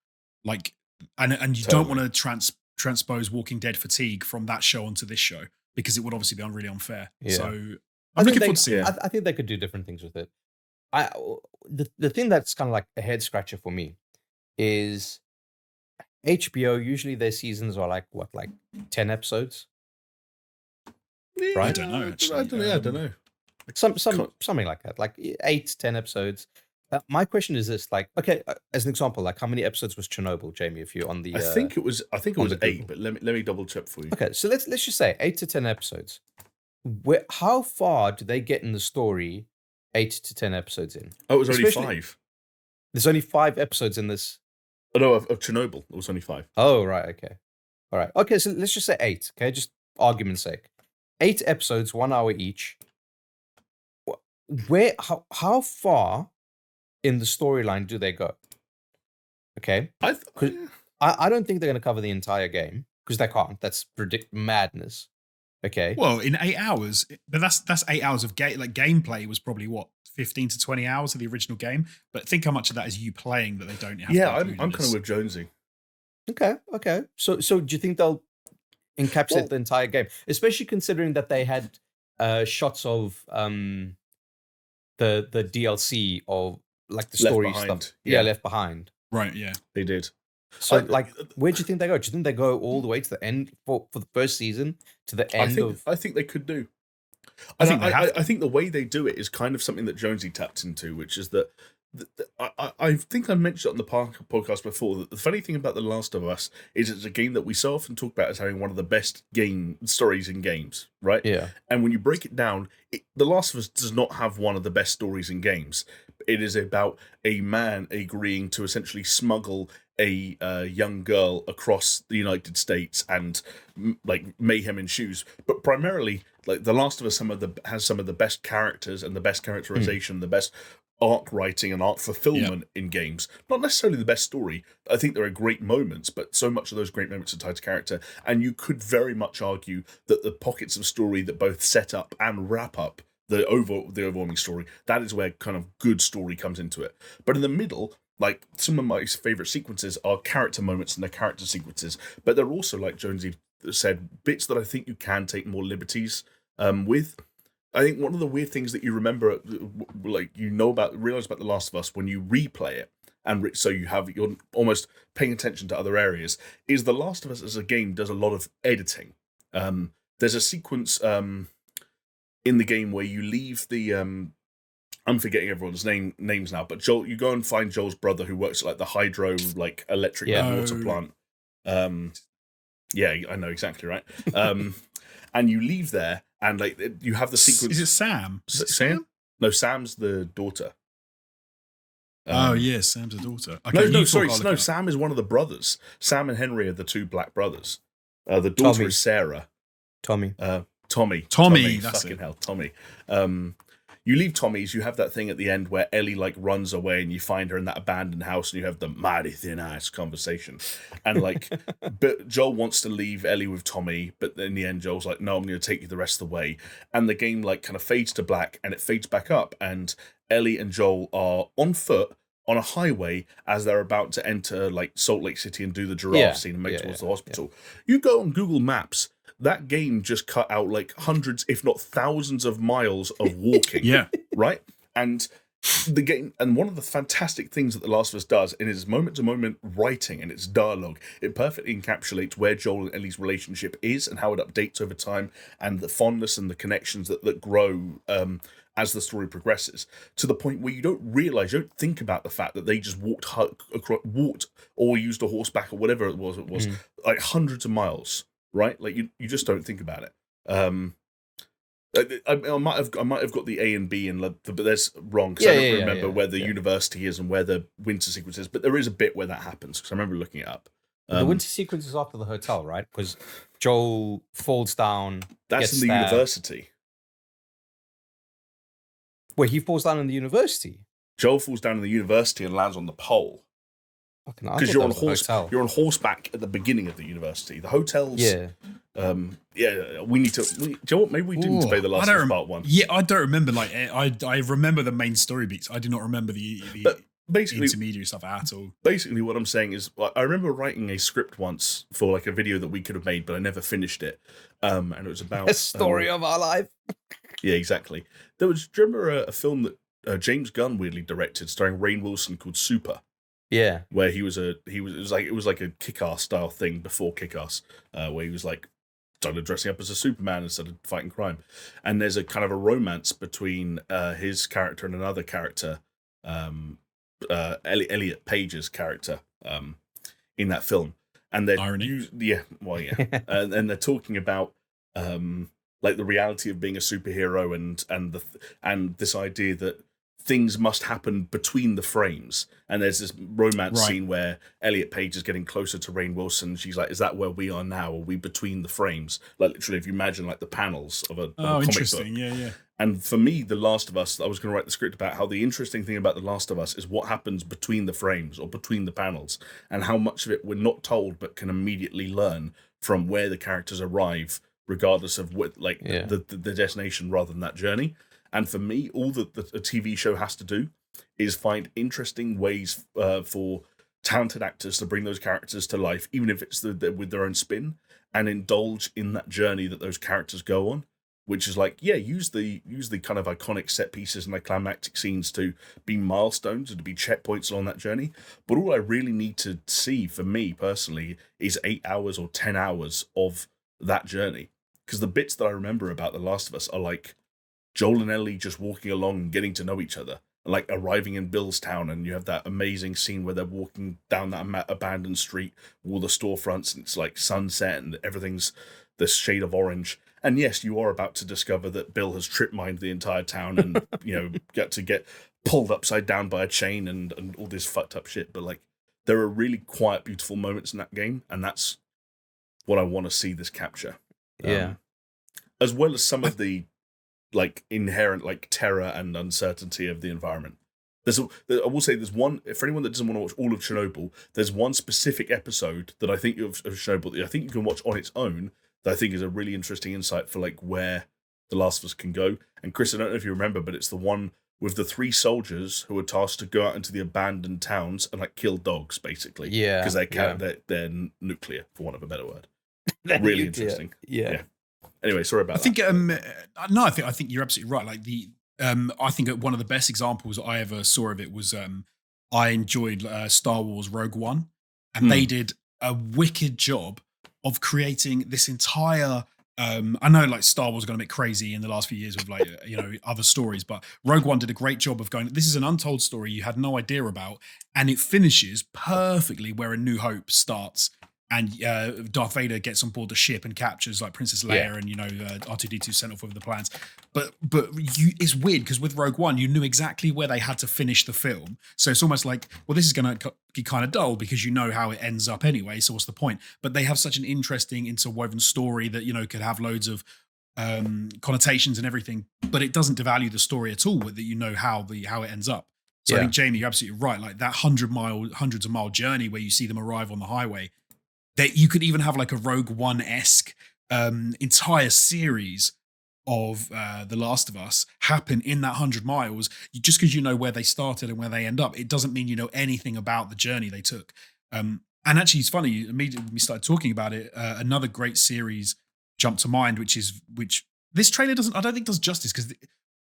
Like, and you don't want to transpose Walking Dead fatigue from that show onto this show, because it would obviously be really unfair. Yeah. So I'm looking forward to seeing it. I think they could do different things with it. The thing that's kind of like a head scratcher for me is HBO. Usually their seasons are like 10 episodes. Right? I don't know. Actually. I don't know. Something like that, like 8-10 episodes. My question is this: like, okay, as an example, like how many episodes was Chernobyl, Jamie? If you're on the, I think it was 8, but let me double check for you. Okay, so let's just say 8 to 10 episodes. How far do they get in the story? 8 to 10 episodes in. Oh, it was only 5. There's only 5 episodes in this. Oh no, of Chernobyl, it was only 5. Oh right, okay, all right, okay. So let's just say 8. Okay, just argument's sake, 8 episodes, 1 hour each. How far in the storyline do they go? Okay, I don't think they're going to cover the entire game, because they can't. That's madness. Okay. Well, in 8 hours, but that's 8 hours of gameplay was probably 15 to 20 hours of the original game. But think how much of that is you playing that they don't have. Yeah, I'm kind of with Jonesy. Okay. So do you think they'll encapsulate the entire game, especially considering that they had shots of the DLC of like the story stuff, left behind. Right, yeah, they did. So, where do you think they go? Do you think they go all the way to the end for the first season, to the end I think they could do. I think the way they do it is kind of something that Jonesy tapped into, which is that I think I mentioned it on the podcast before, that the funny thing about The Last of Us is it's a game that we so often talk about as having one of the best game stories in games, right? Yeah. And when you break it down, The Last of Us does not have one of the best stories in games. It is about a man agreeing to essentially smuggle a young girl across the United States, and like mayhem ensues. But primarily, like The Last of Us, has some of the best characters and the best characterization, the best arc writing and arc fulfillment in games. Not necessarily the best story. I think there are great moments, but so much of those great moments are tied to character. And you could very much argue that the pockets of story that both set up and wrap up the overwhelming story, that is where kind of good story comes into it. But in the middle, like, some of my favorite sequences are character moments and their character sequences, but they're also, like Jonesy said, bits that I think you can take more liberties with. I think one of the weird things that you remember, like, realize about The Last of Us when you replay it, and so you're almost paying attention to other areas, is The Last of Us as a game does a lot of editing. There's a sequence in the game where you leave the I'm forgetting everyone's names now, but Joel, you go and find Joel's brother who works at like the hydro, like electric water plant. Yeah, I know exactly right. And you leave there, and like you have the sequence. Is it Sam? Sam? No, Sam's the daughter. Oh yes, Sam's the daughter. Okay, no, Sam is one of the brothers. Sam and Henry are the 2 black brothers. The daughter is Sarah. Tommy. Tommy. That's fucking hell, Tommy. You leave Tommy's, you have that thing at the end where Ellie like runs away and you find her in that abandoned house and you have the mighty thin ice conversation. And like, but Joel wants to leave Ellie with Tommy, but in the end Joel's like, no, I'm going to take you the rest of the way. And the game like kind of fades to black and it fades back up, and Ellie and Joel are on foot on a highway as they're about to enter like Salt Lake City and do the giraffe scene and make towards the hospital. You go on Google Maps, that game just cut out like hundreds, if not thousands of miles of walking. Yeah. Right? And the game, and one of the fantastic things that The Last of Us does in its moment-to-moment writing and its dialogue, it perfectly encapsulates where Joel and Ellie's relationship is and how it updates over time, and the fondness and the connections that grow as the story progresses, to the point where you don't think about the fact that they just walked or used a horseback or whatever it was, like hundreds of miles, right? Like you just don't think about it. I might have got the A and B but that's wrong because I don't remember where the university is and where the winter sequence is. But there is a bit where that happens because I remember looking it up. The winter sequence is after the hotel, right? Because Joel falls down. That's in the university. Wait, he falls down in the university. Joel falls down in the university and lands on the pole. Because you're on horseback at the beginning of the university. The hotels. Yeah. We need to. Do you know what? Maybe we didn't play The Last of Us Part 1. Yeah, I don't remember. Like, I remember the main story beats. I do not remember the intermediary stuff at all. Basically, what I'm saying is, I remember writing a script once for like a video that we could have made, but I never finished it. And it was about a story of our life. Yeah, exactly. Do you remember a film that James Gunn weirdly directed, starring Rainn Wilson, called Super? Yeah, where it was like a Kick-Ass style thing before Kick-Ass, where he was like started dressing up as a Superman and started fighting crime. And there's a kind of a romance between his character and another character, Elliot Page's character, in that film. And they're irony. And they're talking about like the reality of being a superhero and this idea that things must happen between the frames. And there's this romance scene where Elliot Page is getting closer to Rainn Wilson. She's like, is that where we are now? Are we between the frames? Like, literally, if you imagine like the panels of a comic interesting book. Yeah. And for me, The Last of Us, I was going to write the script about how the interesting thing about The Last of Us is what happens between the frames or between the panels, and how much of it we're not told but can immediately learn from where the characters arrive, regardless of what the destination rather than that journey. And for me, all that a TV show has to do is find interesting ways for talented actors to bring those characters to life, even if it's with their own spin, and indulge in that journey that those characters go on. Which is like, use the kind of iconic set pieces and the climactic scenes to be milestones and to be checkpoints along that journey. But all I really need to see, for me personally, is 8 hours or 10 hours of that journey. Because the bits that I remember about The Last of Us are like Joel and Ellie just walking along and getting to know each other, like arriving in Billstown, and you have that amazing scene where they're walking down that abandoned street, all the storefronts, and it's like sunset and everything's this shade of orange. And yes, you are about to discover that Bill has trip mined the entire town and, get pulled upside down by a chain and all this fucked up shit. But like, there are really quiet, beautiful moments in that game. And that's what I want to see this capture. Yeah. As well as some of the like inherent like terror and uncertainty of the environment. I will say there's one, for anyone that doesn't want to watch all of Chernobyl, there's one specific episode that I think of Chernobyl that I think you can watch on its own, that I think is a really interesting insight for like where The Last of Us can go. And Chris, I don't know if you remember, but it's the one with the 3 soldiers who are tasked to go out into the abandoned towns and like kill dogs, basically. Yeah, because they're nuclear, for want of a better word. Really interesting. Yeah. Anyway, sorry about that. I think you're absolutely right. Like I think one of the best examples I ever saw of it was I enjoyed Star Wars Rogue One, and they did a wicked job of creating this entire I know like Star Wars has gone a bit crazy in the last few years with like other stories, but Rogue One did a great job of going, this is an untold story you had no idea about, and it finishes perfectly where A New Hope starts, and Darth Vader gets on board the ship and captures like Princess Leia, and R2-D2 sent off with the plans. But it's weird because with Rogue One, you knew exactly where they had to finish the film. So it's almost like, well, this is going to be kind of dull because you know how it ends up anyway. So what's the point? But they have such an interesting interwoven story that could have loads of connotations and everything. But it doesn't devalue the story at all. That you know how it ends up. So I think Jamie, you're absolutely right. Like that hundreds of mile journey where you see them arrive on the highway. That you could even have like a Rogue One-esque entire series of The Last of Us happen in that 100 miles. Just because you know where they started and where they end up, it doesn't mean you know anything about the journey they took. And actually, it's funny. Immediately when we started talking about it, another great series jumped to mind, which this trailer I don't think does justice, because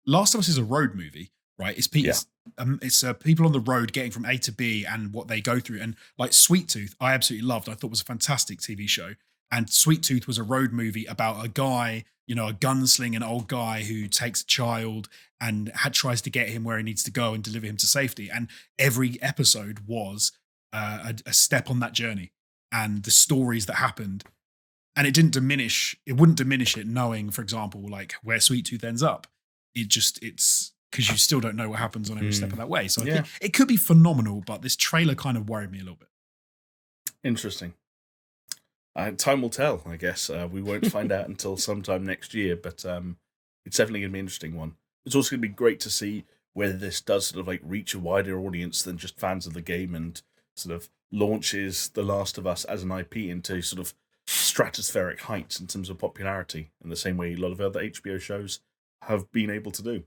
Last of Us is a road movie. right? It's people on the road getting from A to B and what they go through. And like Sweet Tooth, I absolutely loved. I thought was a fantastic TV show. And Sweet Tooth was a road movie about a guy, a gunslinging old guy who takes a child and tries to get him where he needs to go and deliver him to safety. And every episode was a step on that journey and the stories that happened. And it wouldn't diminish it knowing, for example, like where Sweet Tooth ends up. It's because you still don't know what happens on every step of that way. So I think it could be phenomenal, but this trailer kind of worried me a little bit. Interesting. Time will tell, I guess. We won't find out until sometime next year, but it's definitely going to be an interesting one. It's also going to be great to see whether this does sort of like reach a wider audience than just fans of the game and sort of launches The Last of Us as an IP into sort of stratospheric heights in terms of popularity, in the same way a lot of other HBO shows have been able to do.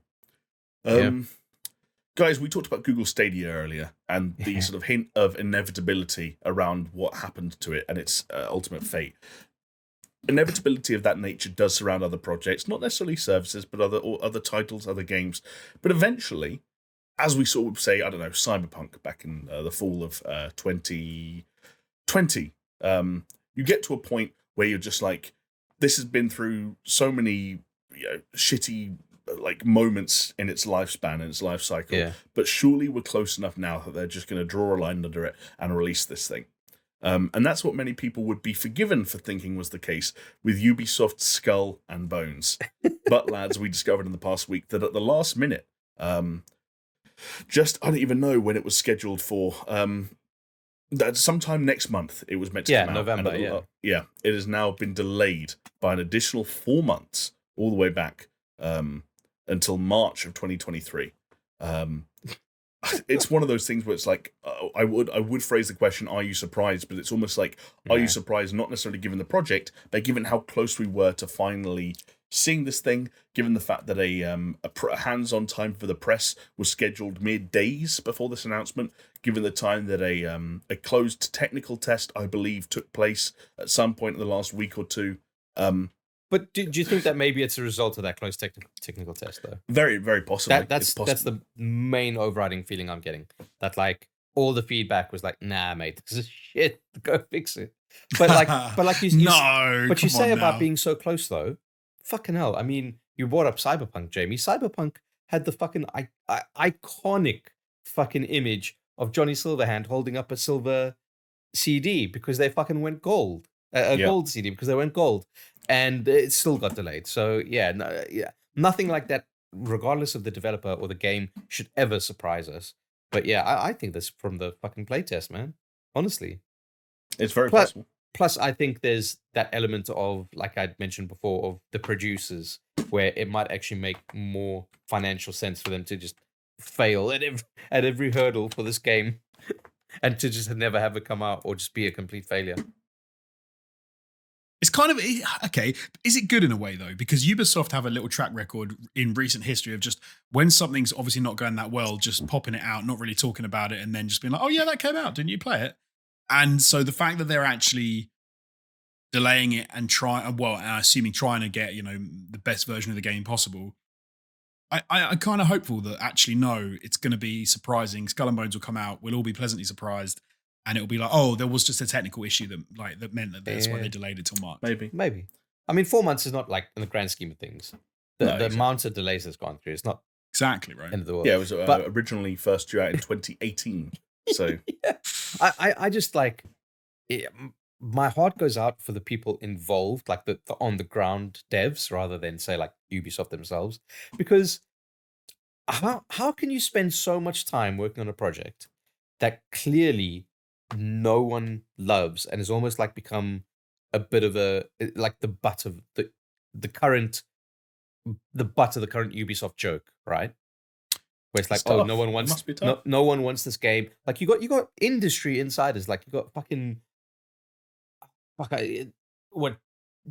Guys, we talked about Google Stadia earlier and the sort of hint of inevitability around what happened to it and its ultimate fate. Inevitability of that nature does surround other projects, not necessarily services, but other titles, other games. But eventually, as we sort of say, I don't know, Cyberpunk back in the fall of 2020, you get to a point where you're just like, this has been through so many shitty like moments in its lifespan and its life cycle, but surely we're close enough now that they're just going to draw a line under it and release this thing. And that's what many people would be forgiven for thinking was the case with Ubisoft's Skull and Bones. But lads, we discovered in the past week that at the last minute, I don't even know when it was scheduled for. That sometime next month it was meant to come out. November. It has now been delayed by an additional 4 months, all the way back until March of 2023. It's one of those things where it's like, I would phrase the question, are you surprised? But it's almost like, are you surprised, not necessarily given the project, but given how close we were to finally seeing this thing, given the fact that a hands-on time for the press was scheduled mere days before this announcement, given the time that a closed technical test, I believe, took place at some point in the last week or two. But do you think that maybe it's a result of that close technical test, though? Very, very possibly. That's the main overriding feeling I'm getting. That like all the feedback was like, nah, mate, this is shit. Go fix it. But like you say about being so close, though. Fucking hell! I mean, you brought up Cyberpunk, Jamie. Cyberpunk had the fucking iconic fucking image of Johnny Silverhand holding up a silver CD because they fucking went gold. Gold CD because they went gold. And it still got delayed. So nothing like that, regardless of the developer or the game, should ever surprise us. But I think this from the fucking playtest, man. Honestly, it's very possible. Plus, I think there's that element of, like I'd mentioned before, of the producers, where it might actually make more financial sense for them to just fail at every hurdle for this game, and to just never have it come out or just be a complete failure. It's kind of, okay, is it good in a way, though? Because Ubisoft have a little track record in recent history of just, when something's obviously not going that well, just popping it out, not really talking about it, and then just being like, oh yeah, that came out, didn't you play it? And so the fact that they're actually delaying it and trying to get, the best version of the game possible, I'm kind of hopeful that actually, no, it's going to be surprising. Skull and Bones will come out, we'll all be pleasantly surprised. And it'll be like, oh, there was just a technical issue that meant that that's why they delayed it till March. Maybe. I mean, 4 months is not like in the grand scheme of things. The amount of delays that's gone through, it's not exactly right. End of the world. Yeah, it was originally first due out in 2018. So I just like my heart goes out for the people involved, like the on the ground devs, rather than say like Ubisoft themselves, because how can you spend so much time working on a project that clearly no one loves and has almost like become a bit of the butt of the current Ubisoft joke, right? Where it's like, oh, no one wants this game. Like you got industry insiders, like you got fucking what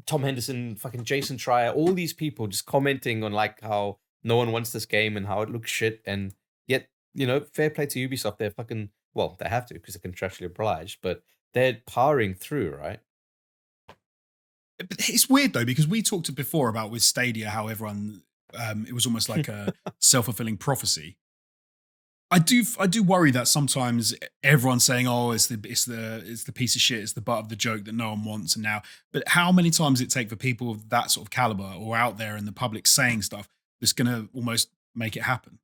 Tom Henderson, fucking Jason Schreier, all these people just commenting on like how no one wants this game and how it looks shit, and yet fair play to Ubisoft, they're fucking. Well, they have to because they're contractually obliged, but they're powering through, right? But it's weird, though, because we talked before about with Stadia how everyone, it was almost like a self-fulfilling prophecy. I do worry that sometimes everyone's saying, "Oh, it's the piece of shit, it's the butt of the joke that no one wants." And now, but how many times does it take for people of that sort of caliber or out there in the public saying stuff that's going to almost make it happen?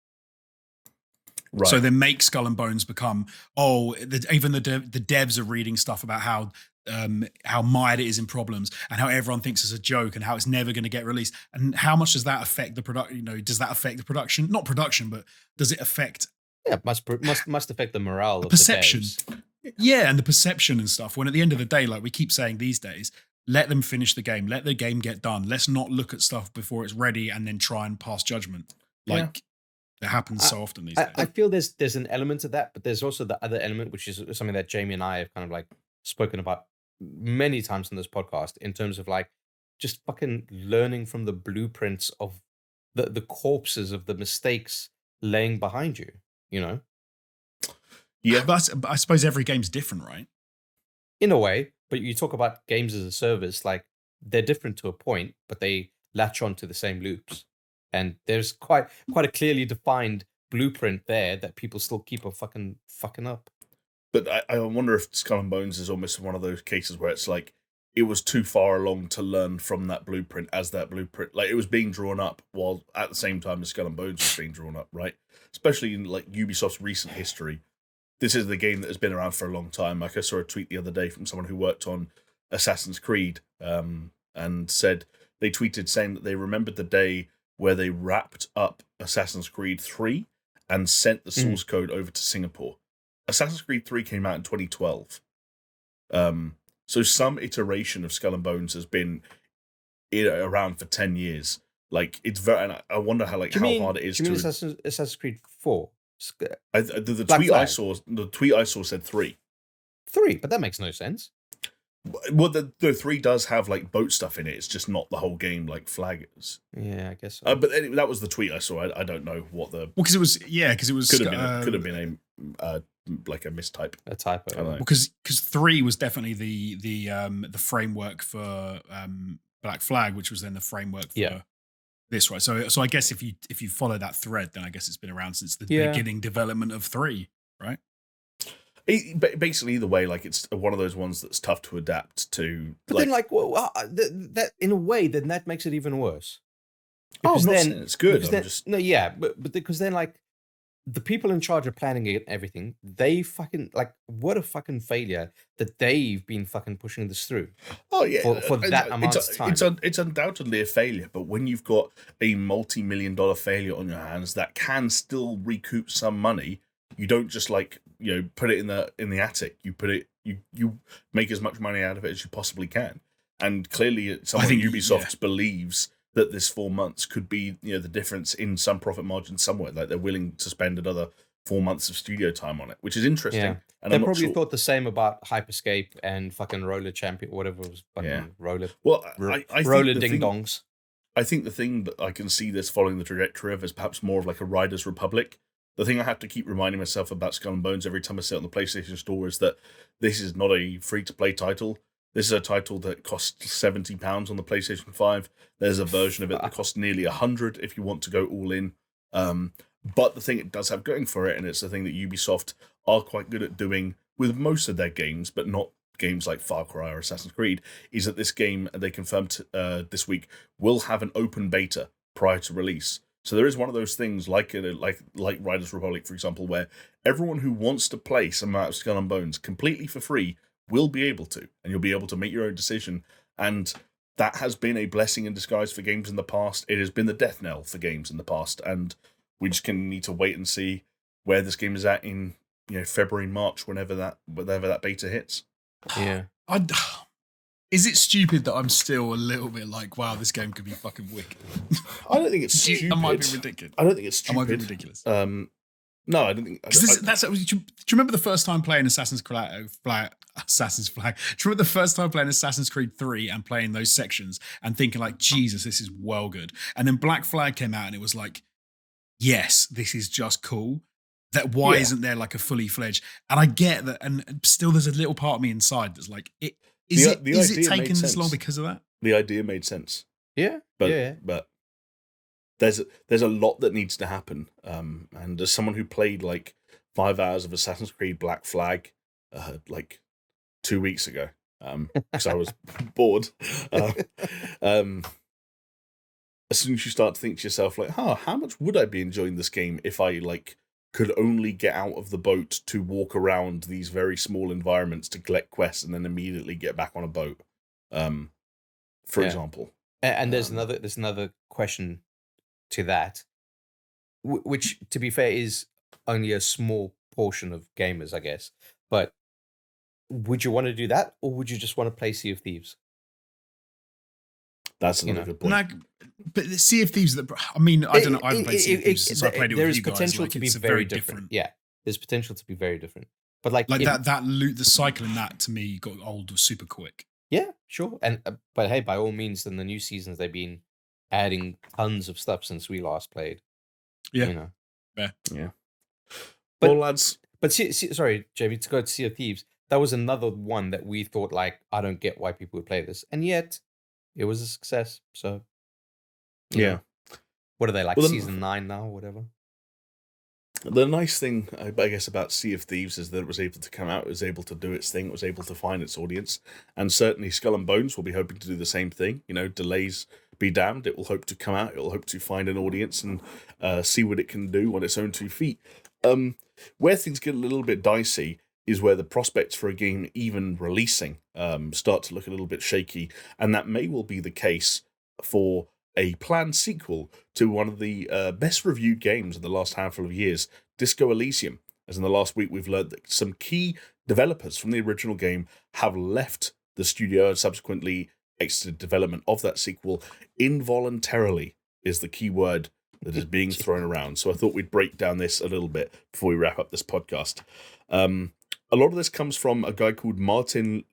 Right. So then make Skull and Bones become, even the devs are reading stuff about how mired it is in problems and how everyone thinks it's a joke and how it's never going to get released. And how much does that affect the production? Does that affect the production? Not production, but does it affect? Yeah, must affect the morale of perception. The devs. Yeah, and the perception and stuff. When at the end of the day, like we keep saying these days, let them finish the game. Let the game get done. Let's not look at stuff before it's ready and then try and pass judgment. Like it happens so often these days. I feel there's an element of that, but there's also the other element, which is something that Jamie and I have kind of like spoken about many times on this podcast, in terms of like just fucking learning from the blueprints of the corpses of the mistakes laying behind you, Yeah, but I suppose every game's different, right? In a way, but you talk about games as a service, like they're different to a point, but they latch on to the same loops. And there's quite a clearly defined blueprint there that people still keep on fucking up. But I wonder if Skull and Bones is almost one of those cases where it's like it was too far along to learn from that blueprint as that blueprint. Like it was being drawn up while at the same time as Skull and Bones was being drawn up, right? Especially in like Ubisoft's recent history. This is the game that has been around for a long time. Like I saw a tweet the other day from someone who worked on Assassin's Creed and said they tweeted saying that they remembered the day where they wrapped up Assassin's Creed 3 and sent the source code over to Singapore. Assassin's Creed 3 came out in 2012. So some iteration of Skull and Bones has been around for 10 years. Like it's very, and I wonder how hard it is to. Assassin's Creed 4? The tweet I saw said 3. 3, but that makes no sense. Well, the 3 does have like boat stuff in it. It's just not the whole game like flaggers. Yeah, I guess so. But anyway, that was the tweet I saw. I don't know what the because it was could have been a like a mistype, a typo. Because 3 was definitely the framework for Black Flag, which was then the framework for this, right? So I guess if you follow that thread, then I guess it's been around since the beginning development of 3, right? Basically, either way, like it's one of those ones that's tough to adapt to. But then, that in a way, then that makes it even worse. Because then it's good. But because then, like, the people in charge of planning it and everything, they fucking what a fucking failure that they've been fucking pushing this through. Oh yeah, for that amount of time. It's undoubtedly a failure, but when you've got a multi-million-dollar failure on your hands that can still recoup some money, you don't just put it in the attic. You put it, you make as much money out of it as you possibly can. And clearly, someone at Ubisoft believes that this 4 months could be the difference in some profit margin somewhere. Like they're willing to spend another 4 months of studio time on it, which is interesting. Yeah. And they probably thought the same about Hyperscape and fucking Roller Champion, whatever it was. Roller. Well, Roller Ding Dongs. I think the thing that I can see this following the trajectory of is perhaps more of like a Riders Republic. The thing I have to keep reminding myself about Skull and Bones every time I sit on the PlayStation Store is that this is not a free-to-play title. This is a title that costs £70 on the PlayStation 5. There's a version of it that costs nearly £100 if you want to go all in. But the thing it does have going for it, and it's the thing that Ubisoft are quite good at doing with most of their games, but not games like Far Cry or Assassin's Creed, is that this game, they confirmed this week, will have an open beta prior to release. So there is one of those things like Riders Republic, for example, where everyone who wants to play some amount of Skull and Bones completely for free will be able to, and you'll be able to make your own decision. And that has been a blessing in disguise for games in the past. It has been the death knell for games in the past, and we just need to wait and see where this game is at in February, March, whenever that beta hits. Yeah. Is it stupid that I'm still a little bit like, wow, this game could be fucking wicked? I don't think it's stupid. It might be ridiculous. I don't think it's stupid. It might be ridiculous. No, I don't think. Do you remember the first time playing Assassin's Flag? Do you remember the first time playing Assassin's Creed 3 and playing those sections and thinking like, Jesus, this is well good. And then Black Flag came out and it was like, yes, this is just cool. Why isn't there like a fully fledged? And I get that, and still there's a little part of me inside that's like, is it taking this long because of that? The idea made sense. Yeah, but there's a lot that needs to happen. And as someone who played like 5 hours of Assassin's Creed Black Flag like 2 weeks ago because I was bored. As soon as you start to think to yourself, like, how much would I be enjoying this game if I could only get out of the boat to walk around these very small environments to collect quests and then immediately get back on a boat, for example. And there's another question to that, which, to be fair, is only a small portion of gamers, I guess. But would you want to do that, or would you just want to play Sea of Thieves? That's another good point. But the Sea of Thieves, I mean, I don't know. I haven't played Sea of Thieves since I played it with you guys. There is potential to be very different. Yeah, there's potential to be very different. But that loot, the cycle in that to me got old super quick. Yeah, sure. And but hey, by all means, in the new seasons, they've been adding tons of stuff since we last played. Yeah, yeah. But, well, lads. But sorry, JB, to go to Sea of Thieves, that was another one that we thought, I don't get why people would play this, and yet it was a success. So yeah, what are they season 9 now, or whatever? The nice thing, I guess, about Sea of Thieves is that it was able to come out, it was able to do its thing, it was able to find its audience, and certainly Skull and Bones will be hoping to do the same thing. Delays be damned, it will hope to come out, it will hope to find an audience and see what it can do on its own 2 feet. Where things get a little bit dicey is where the prospects for a game even releasing start to look a little bit shaky, and that may well be the case for a planned sequel to one of the best reviewed games of the last handful of years, Disco Elysium. As in the last week, we've learned that some key developers from the original game have left the studio and subsequently exited development of that sequel involuntarily, is the key word that is being thrown around. So I thought we'd break down this a little bit before we wrap up this podcast. A lot of this comes from a guy called Martin,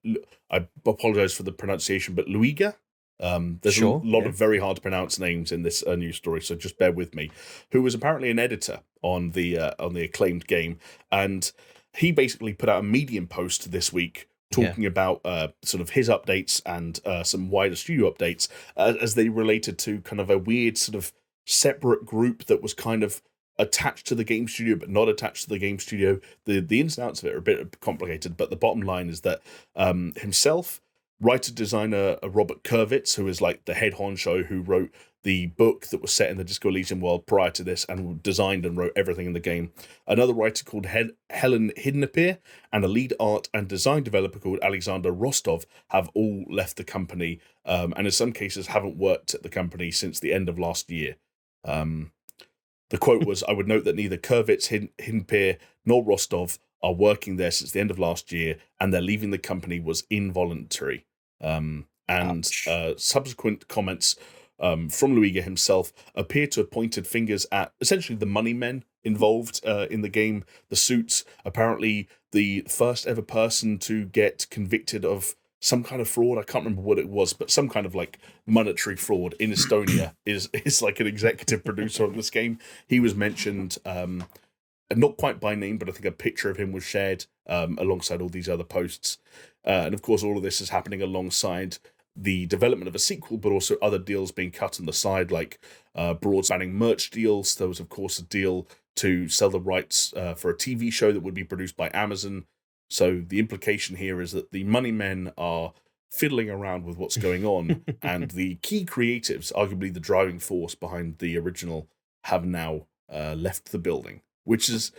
I apologize for the pronunciation, but Luiga. There's a lot of very hard to pronounce names in this news story, so just bear with me. Who was apparently an editor on the acclaimed game, and he basically put out a Medium post this week talking about sort of his updates and some wider studio updates as they related to kind of a weird sort of separate group that was kind of attached to the game studio but not attached to the game studio. The ins and outs of it are a bit complicated, but the bottom line is that himself, writer-designer Robert Kurwitz, who is the head honcho who wrote the book that was set in the Disco Elysium world prior to this and designed and wrote everything in the game. Another writer called Helen Hiddenapir and a lead art and design developer called Alexander Rostov have all left the company and in some cases haven't worked at the company since the end of last year. The quote was, "I would note that neither Kurwitz, Hiddenapir nor Rostov are working there since the end of last year, and their leaving the company was involuntary." Subsequent comments from Luiga himself appear to have pointed fingers at essentially the money men involved in the game. The Suits, apparently the first ever person to get convicted of some kind of fraud. I can't remember what it was, but some kind of monetary fraud in Estonia is an executive producer on this game. He was mentioned, not quite by name, but I think a picture of him was shared alongside all these other posts. And of course, all of this is happening alongside the development of a sequel, but also other deals being cut on the side, broad spanning merch deals. There was, of course, a deal to sell the rights for a TV show that would be produced by Amazon. So the implication here is that the money men are fiddling around with what's going on, and the key creatives, arguably the driving force behind the original, have now left the building, which is,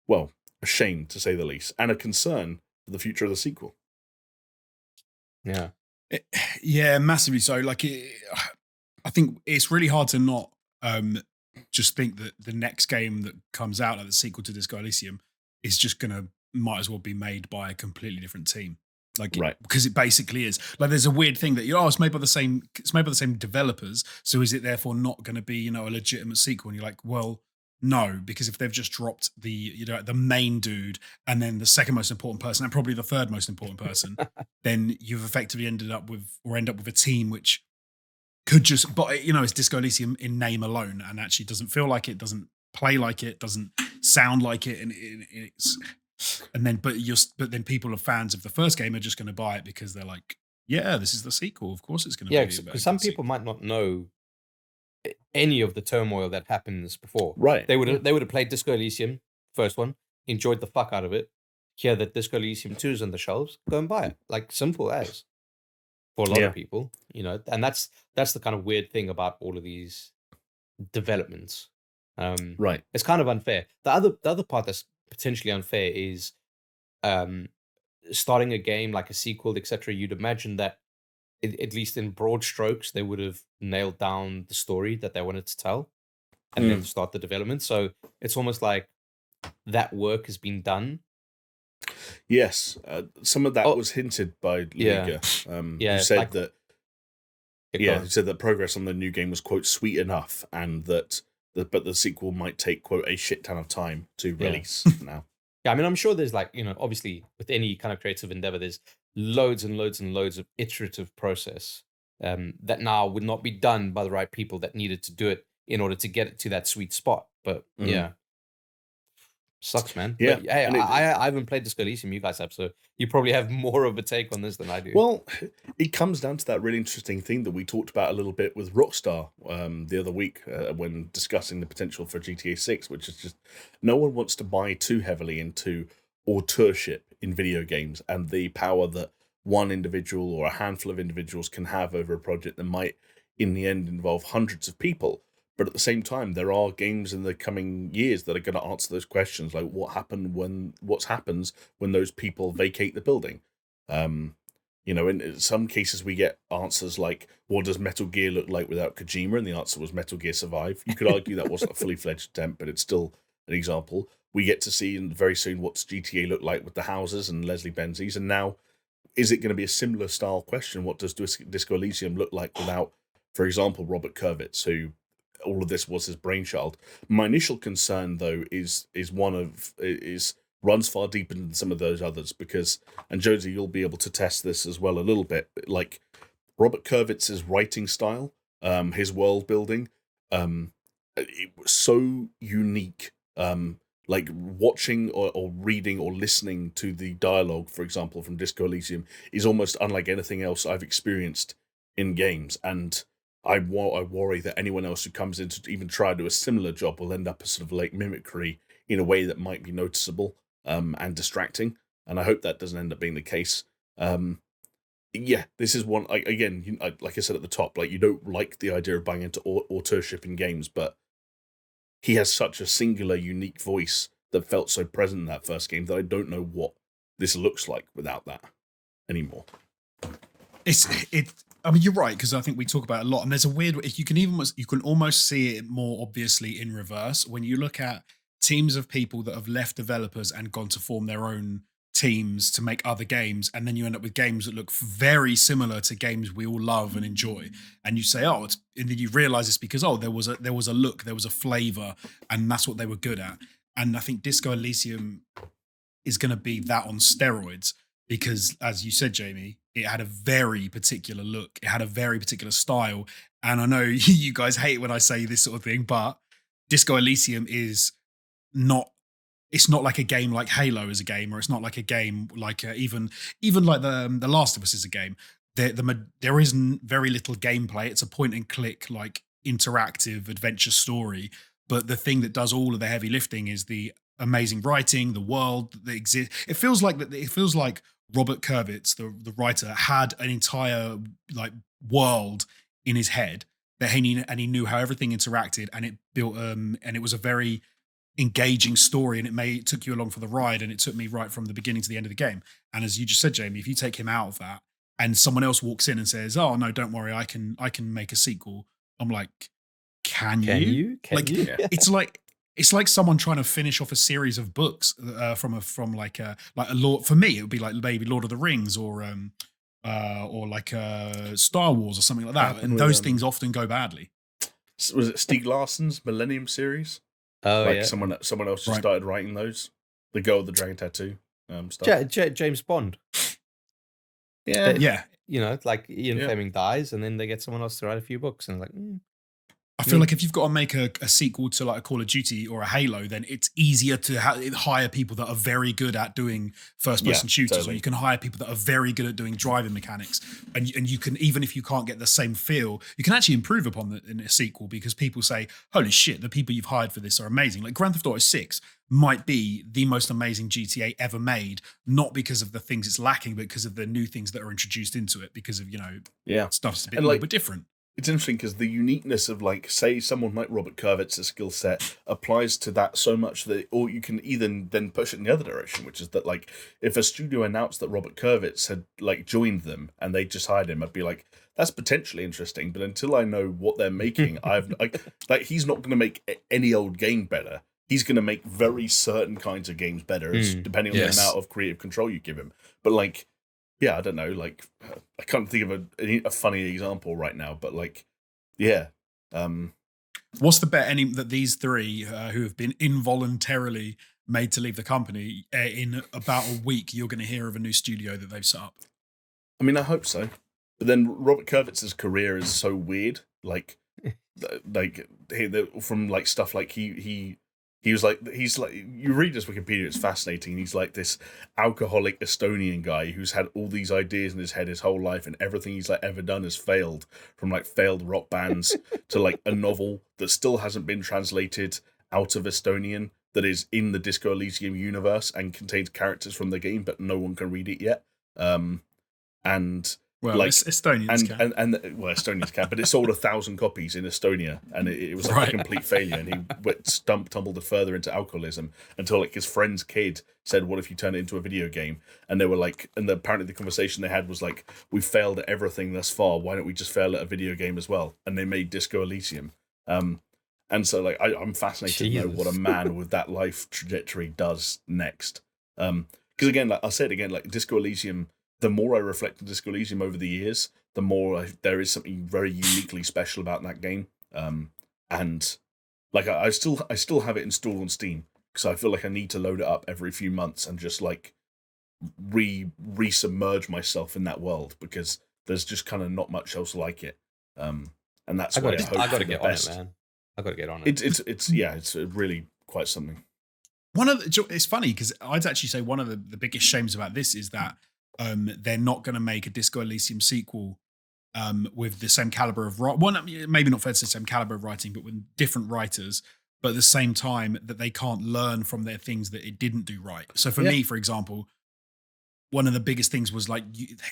well, a shame to say the least, and a concern for the future of the sequel. Yeah. Yeah, massively so. I think it's really hard to not just think that the next game that comes out, the sequel to Disco Elysium, is just might as well be made by a completely different team. Right. Because it basically is. There's a weird thing that it's made by the same developers, so is it therefore not going to be, a legitimate sequel? And you're like, well, no, because if they've just dropped the main dude and then the second most important person and probably the third most important person, then you've effectively end up with a team which could just, but it's Disco Elysium in name alone and actually doesn't feel like it, doesn't play like it, doesn't sound like it, and it's. And then, but then people are fans of the first game are just going to buy it because they're like, yeah, this is the sequel. Of course, it's going to be. Yeah, because some people might not know any of the turmoil that happens before. Right. They would have played Disco Elysium, first one. enjoyed the fuck out of it, hear that Disco Elysium 2 is on the shelves, go and buy it. Like, simple as. For a lot of people, and that's the kind of weird thing about all of these developments. Right. It's kind of unfair. The other part that's potentially unfair is starting a game like a sequel, etc. You'd imagine that, at least in broad strokes, they would have nailed down the story that they wanted to tell and then start the development. So it's almost like that work has been done. Yes, some of that was hinted by Liga. You said that. Yeah, he said that progress on the new game was, quote, sweet enough, and that but the sequel might take, quote, a shit ton of time to release now. Yeah, I mean, I'm sure there's obviously with any kind of creative endeavor, there's loads and loads and loads of iterative process that now would not be done by the right people that needed to do it in order to get it to that sweet spot. But yeah. Sucks, man. Yeah. But, hey, I haven't played Disco Elysium. You guys have, so you probably have more of a take on this than I do. Well, it comes down to that really interesting thing that we talked about a little bit with Rockstar the other week when discussing the potential for GTA 6, which is just no one wants to buy too heavily into authorship in video games and the power that one individual or a handful of individuals can have over a project that might, in the end, involve hundreds of people. But at the same time, there are games in the coming years that are going to answer those questions, like what happens when those people vacate the building. In some cases, we get answers like, what does Metal Gear look like without Kojima? And the answer was Metal Gear Survive. You could argue that wasn't a fully fledged attempt, but it's still an example. We get to see very soon what's GTA look like with the houses and Leslie Benzies. And now, is it going to be a similar style question? What does Disco Elysium look like without, for example, Robert Kurvitz, who all of this was his brainchild? My initial concern, though, is runs far deeper than some of those others, because, and Josie, you'll be able to test this as well a little bit, like Robert Kurvitz's writing style, his world building, it was so unique. Like watching or reading or listening to the dialogue, for example, from Disco Elysium is almost unlike anything else I've experienced in games, and I worry that anyone else who comes in to even try to do a similar job will end up as sort of like mimicry in a way that might be noticeable and distracting. And I hope that doesn't end up being the case. This is one, again, like I said at the top, like, you don't like the idea of buying into authorship in games, but he has such a singular, unique voice that felt so present in that first game that I don't know what this looks like without that anymore. I mean, you're right, because I think we talk about it a lot, and there's a weird. You can almost see it more obviously in reverse when you look at teams of people that have left developers and gone to form their own teams to make other games, and then you end up with games that look very similar to games we all love and enjoy, and you say, and then you realize it's because there was a look, there was a flavor, and that's what they were good at. And I think Disco Elysium is going to be that on steroids, because, as you said, Jamie, it had a very particular look. It had a very particular style. And I know you guys hate when I say this sort of thing, but Disco Elysium is not, it's not like a game like Halo is a game, or it's not like a game like even like the Last of Us is a game. There isn't very little gameplay. It's a point and click, like, interactive adventure story. But the thing that does all of the heavy lifting is the amazing writing, the world that exists. It feels like Robert Kurvitz, the writer, had an entire like world in his head that he knew how everything interacted, and it built and it was a very engaging story, and it took you along for the ride, and it took me right from the beginning to the end of the game. And as you just said, Jamie, if you take him out of that and someone else walks in and says, "Oh no, don't worry, I can make a sequel," I'm like, Can you? It's like someone trying to finish off a series of books from a Lord. For me, it would be like maybe Lord of the Rings or like Star Wars or something like that. And those things often go badly. Was it Stieg Larsson's Millennium series? Oh, like yeah. Someone else just started writing those. The Girl with the Dragon Tattoo stuff. James Bond. Yeah. You know, like Ian Fleming dies, and then they get someone else to write a few books, and like. I feel like if you've got to make a sequel to like a Call of Duty or a Halo, then it's easier to hire people that are very good at doing first-person shooters, totally. or you can hire people that are very good at doing driving mechanics, and you can, even if you can't get the same feel, you can actually improve upon it in a sequel, because people say, "Holy shit, the people you've hired for this are amazing." Like Grand Theft Auto 6 might be the most amazing GTA ever made, not because of the things it's lacking, but because of the new things that are introduced into it, because of stuff's a little bit different. It's interesting because the uniqueness of, like, say someone like Robert Kurvitz's skill set applies to that so much that, or you can even then push it in the other direction, which is that, like, if a studio announced that Robert Kurvitz had, like, joined them and they just hired him, I'd be like, that's potentially interesting, but until I know what they're making, like he's not going to make any old game better. He's going to make very certain kinds of games better, depending on the amount of creative control you give him. But, like, yeah, I don't know. Like, I can't think of a funny example right now, but, like, yeah. What's the bet that these three who have been involuntarily made to leave the company, in about a week, you're going to hear of a new studio that they've set up? I mean, I hope so. But then Robert Kurvitz's career is so weird. Like from like stuff like he's like you read his Wikipedia, it's fascinating. He's like this alcoholic Estonian guy who's had all these ideas in his head his whole life, and everything he's like ever done has failed, from like failed rock bands to like a novel that still hasn't been translated out of Estonian that is in the Disco Elysium universe and contains characters from the game, but no one can read it yet. And well, like Estonians can. And Estonians can, but it sold 1,000 copies in Estonia, and it was like a complete failure. And he tumbled further into alcoholism until like his friend's kid said, "What if you turn it into a video game?" And they were like, and apparently the conversation they had was like, "We failed at everything thus far. Why don't we just fail at a video game as well?" And they made Disco Elysium. And so like I'm fascinated to know what a man with that life trajectory does next. Because again, like I'll say it again, like Disco Elysium. The more I reflect on Disco Elysium over the years, the more there is something very uniquely special about that game. And like I still have it installed on Steam because I feel like I need to load it up every few months and just like re-submerge myself in that world, because there's just kind of not much else like it. And that's why I got to get on it, man. I got to get on it. It's really quite something. It's funny because I'd actually say one of the biggest shames about this is that they're not going to make a Disco Elysium sequel with the same caliber of maybe not fair to say same caliber of writing, but with different writers, but at the same time that they can't learn from their things that it didn't do right. So for me, for example, one of the biggest things was like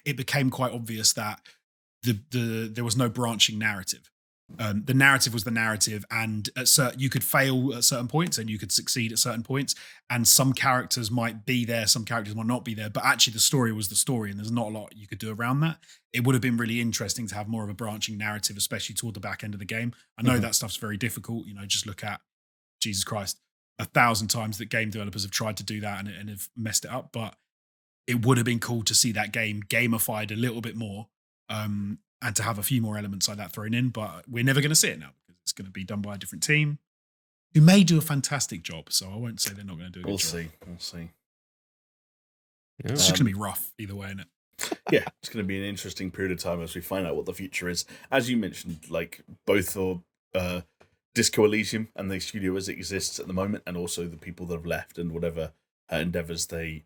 it became quite obvious that there was no branching narrative. The narrative was the narrative, and you could fail at certain points and you could succeed at certain points, and some characters might be there, some characters might not be there, but actually the story was the story, and there's not a lot you could do around that. It would have been really interesting to have more of a branching narrative, especially toward the back end of the game. I know that stuff's very difficult. Just look at Jesus Christ, 1,000 times that game developers have tried to do that and have messed it up, but it would have been cool to see that game gamified a little bit more. And to have a few more elements like that thrown in, but we're never going to see it now because it's going to be done by a different team who may do a fantastic job. So I won't say they're not going to do a good job. We'll see. Yeah. It's just going to be rough either way, isn't it? Yeah, it's going to be an interesting period of time as we find out what the future is. As you mentioned, like both for Disco Elysium and the studio as it exists at the moment, and also the people that have left and whatever endeavors they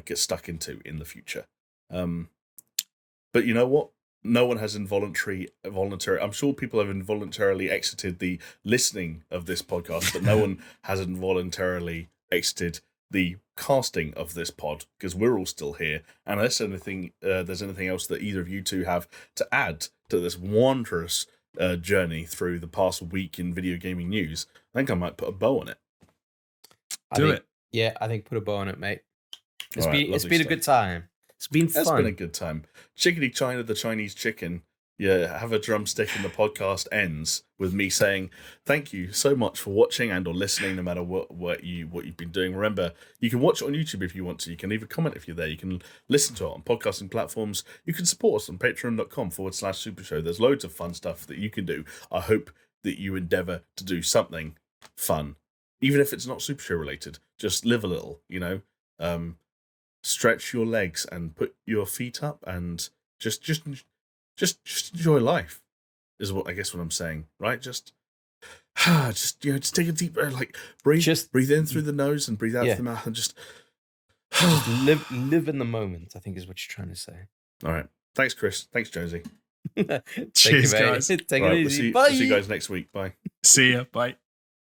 get stuck into in the future. But you know what? No one has voluntary. I'm sure people have involuntarily exited the listening of this podcast, but no one has involuntarily exited the casting of this pod, because we're all still here. And unless there's anything else that either of you two have to add to this wondrous journey through the past week in video gaming news, I think I might put a bow on it. Do it. Yeah, I think put a bow on it, mate. It's Right, been a good time. It's been fun. It's been a good time. Chickadee China, the Chinese chicken. Yeah, have a drumstick and the podcast ends with me saying thank you so much for watching and or listening, no matter what you've been doing. Remember, you can watch it on YouTube if you want to. You can leave a comment if you're there. You can listen to it on podcasting platforms. You can support us on patreon.com/SuperShow. There's loads of fun stuff that you can do. I hope that you endeavour to do something fun, even if it's not Super Show related. Just live a little, stretch your legs and put your feet up and just enjoy life is what I'm saying, right? Just just take a deep breath, like breathe in through the nose and breathe out through the mouth, and just live in the moment, I think is what you're trying to say. All right. Thanks, Chris. Thanks, Josie. Cheers, guys. Take it easy. We'll see you guys next week. Bye. See ya. Bye.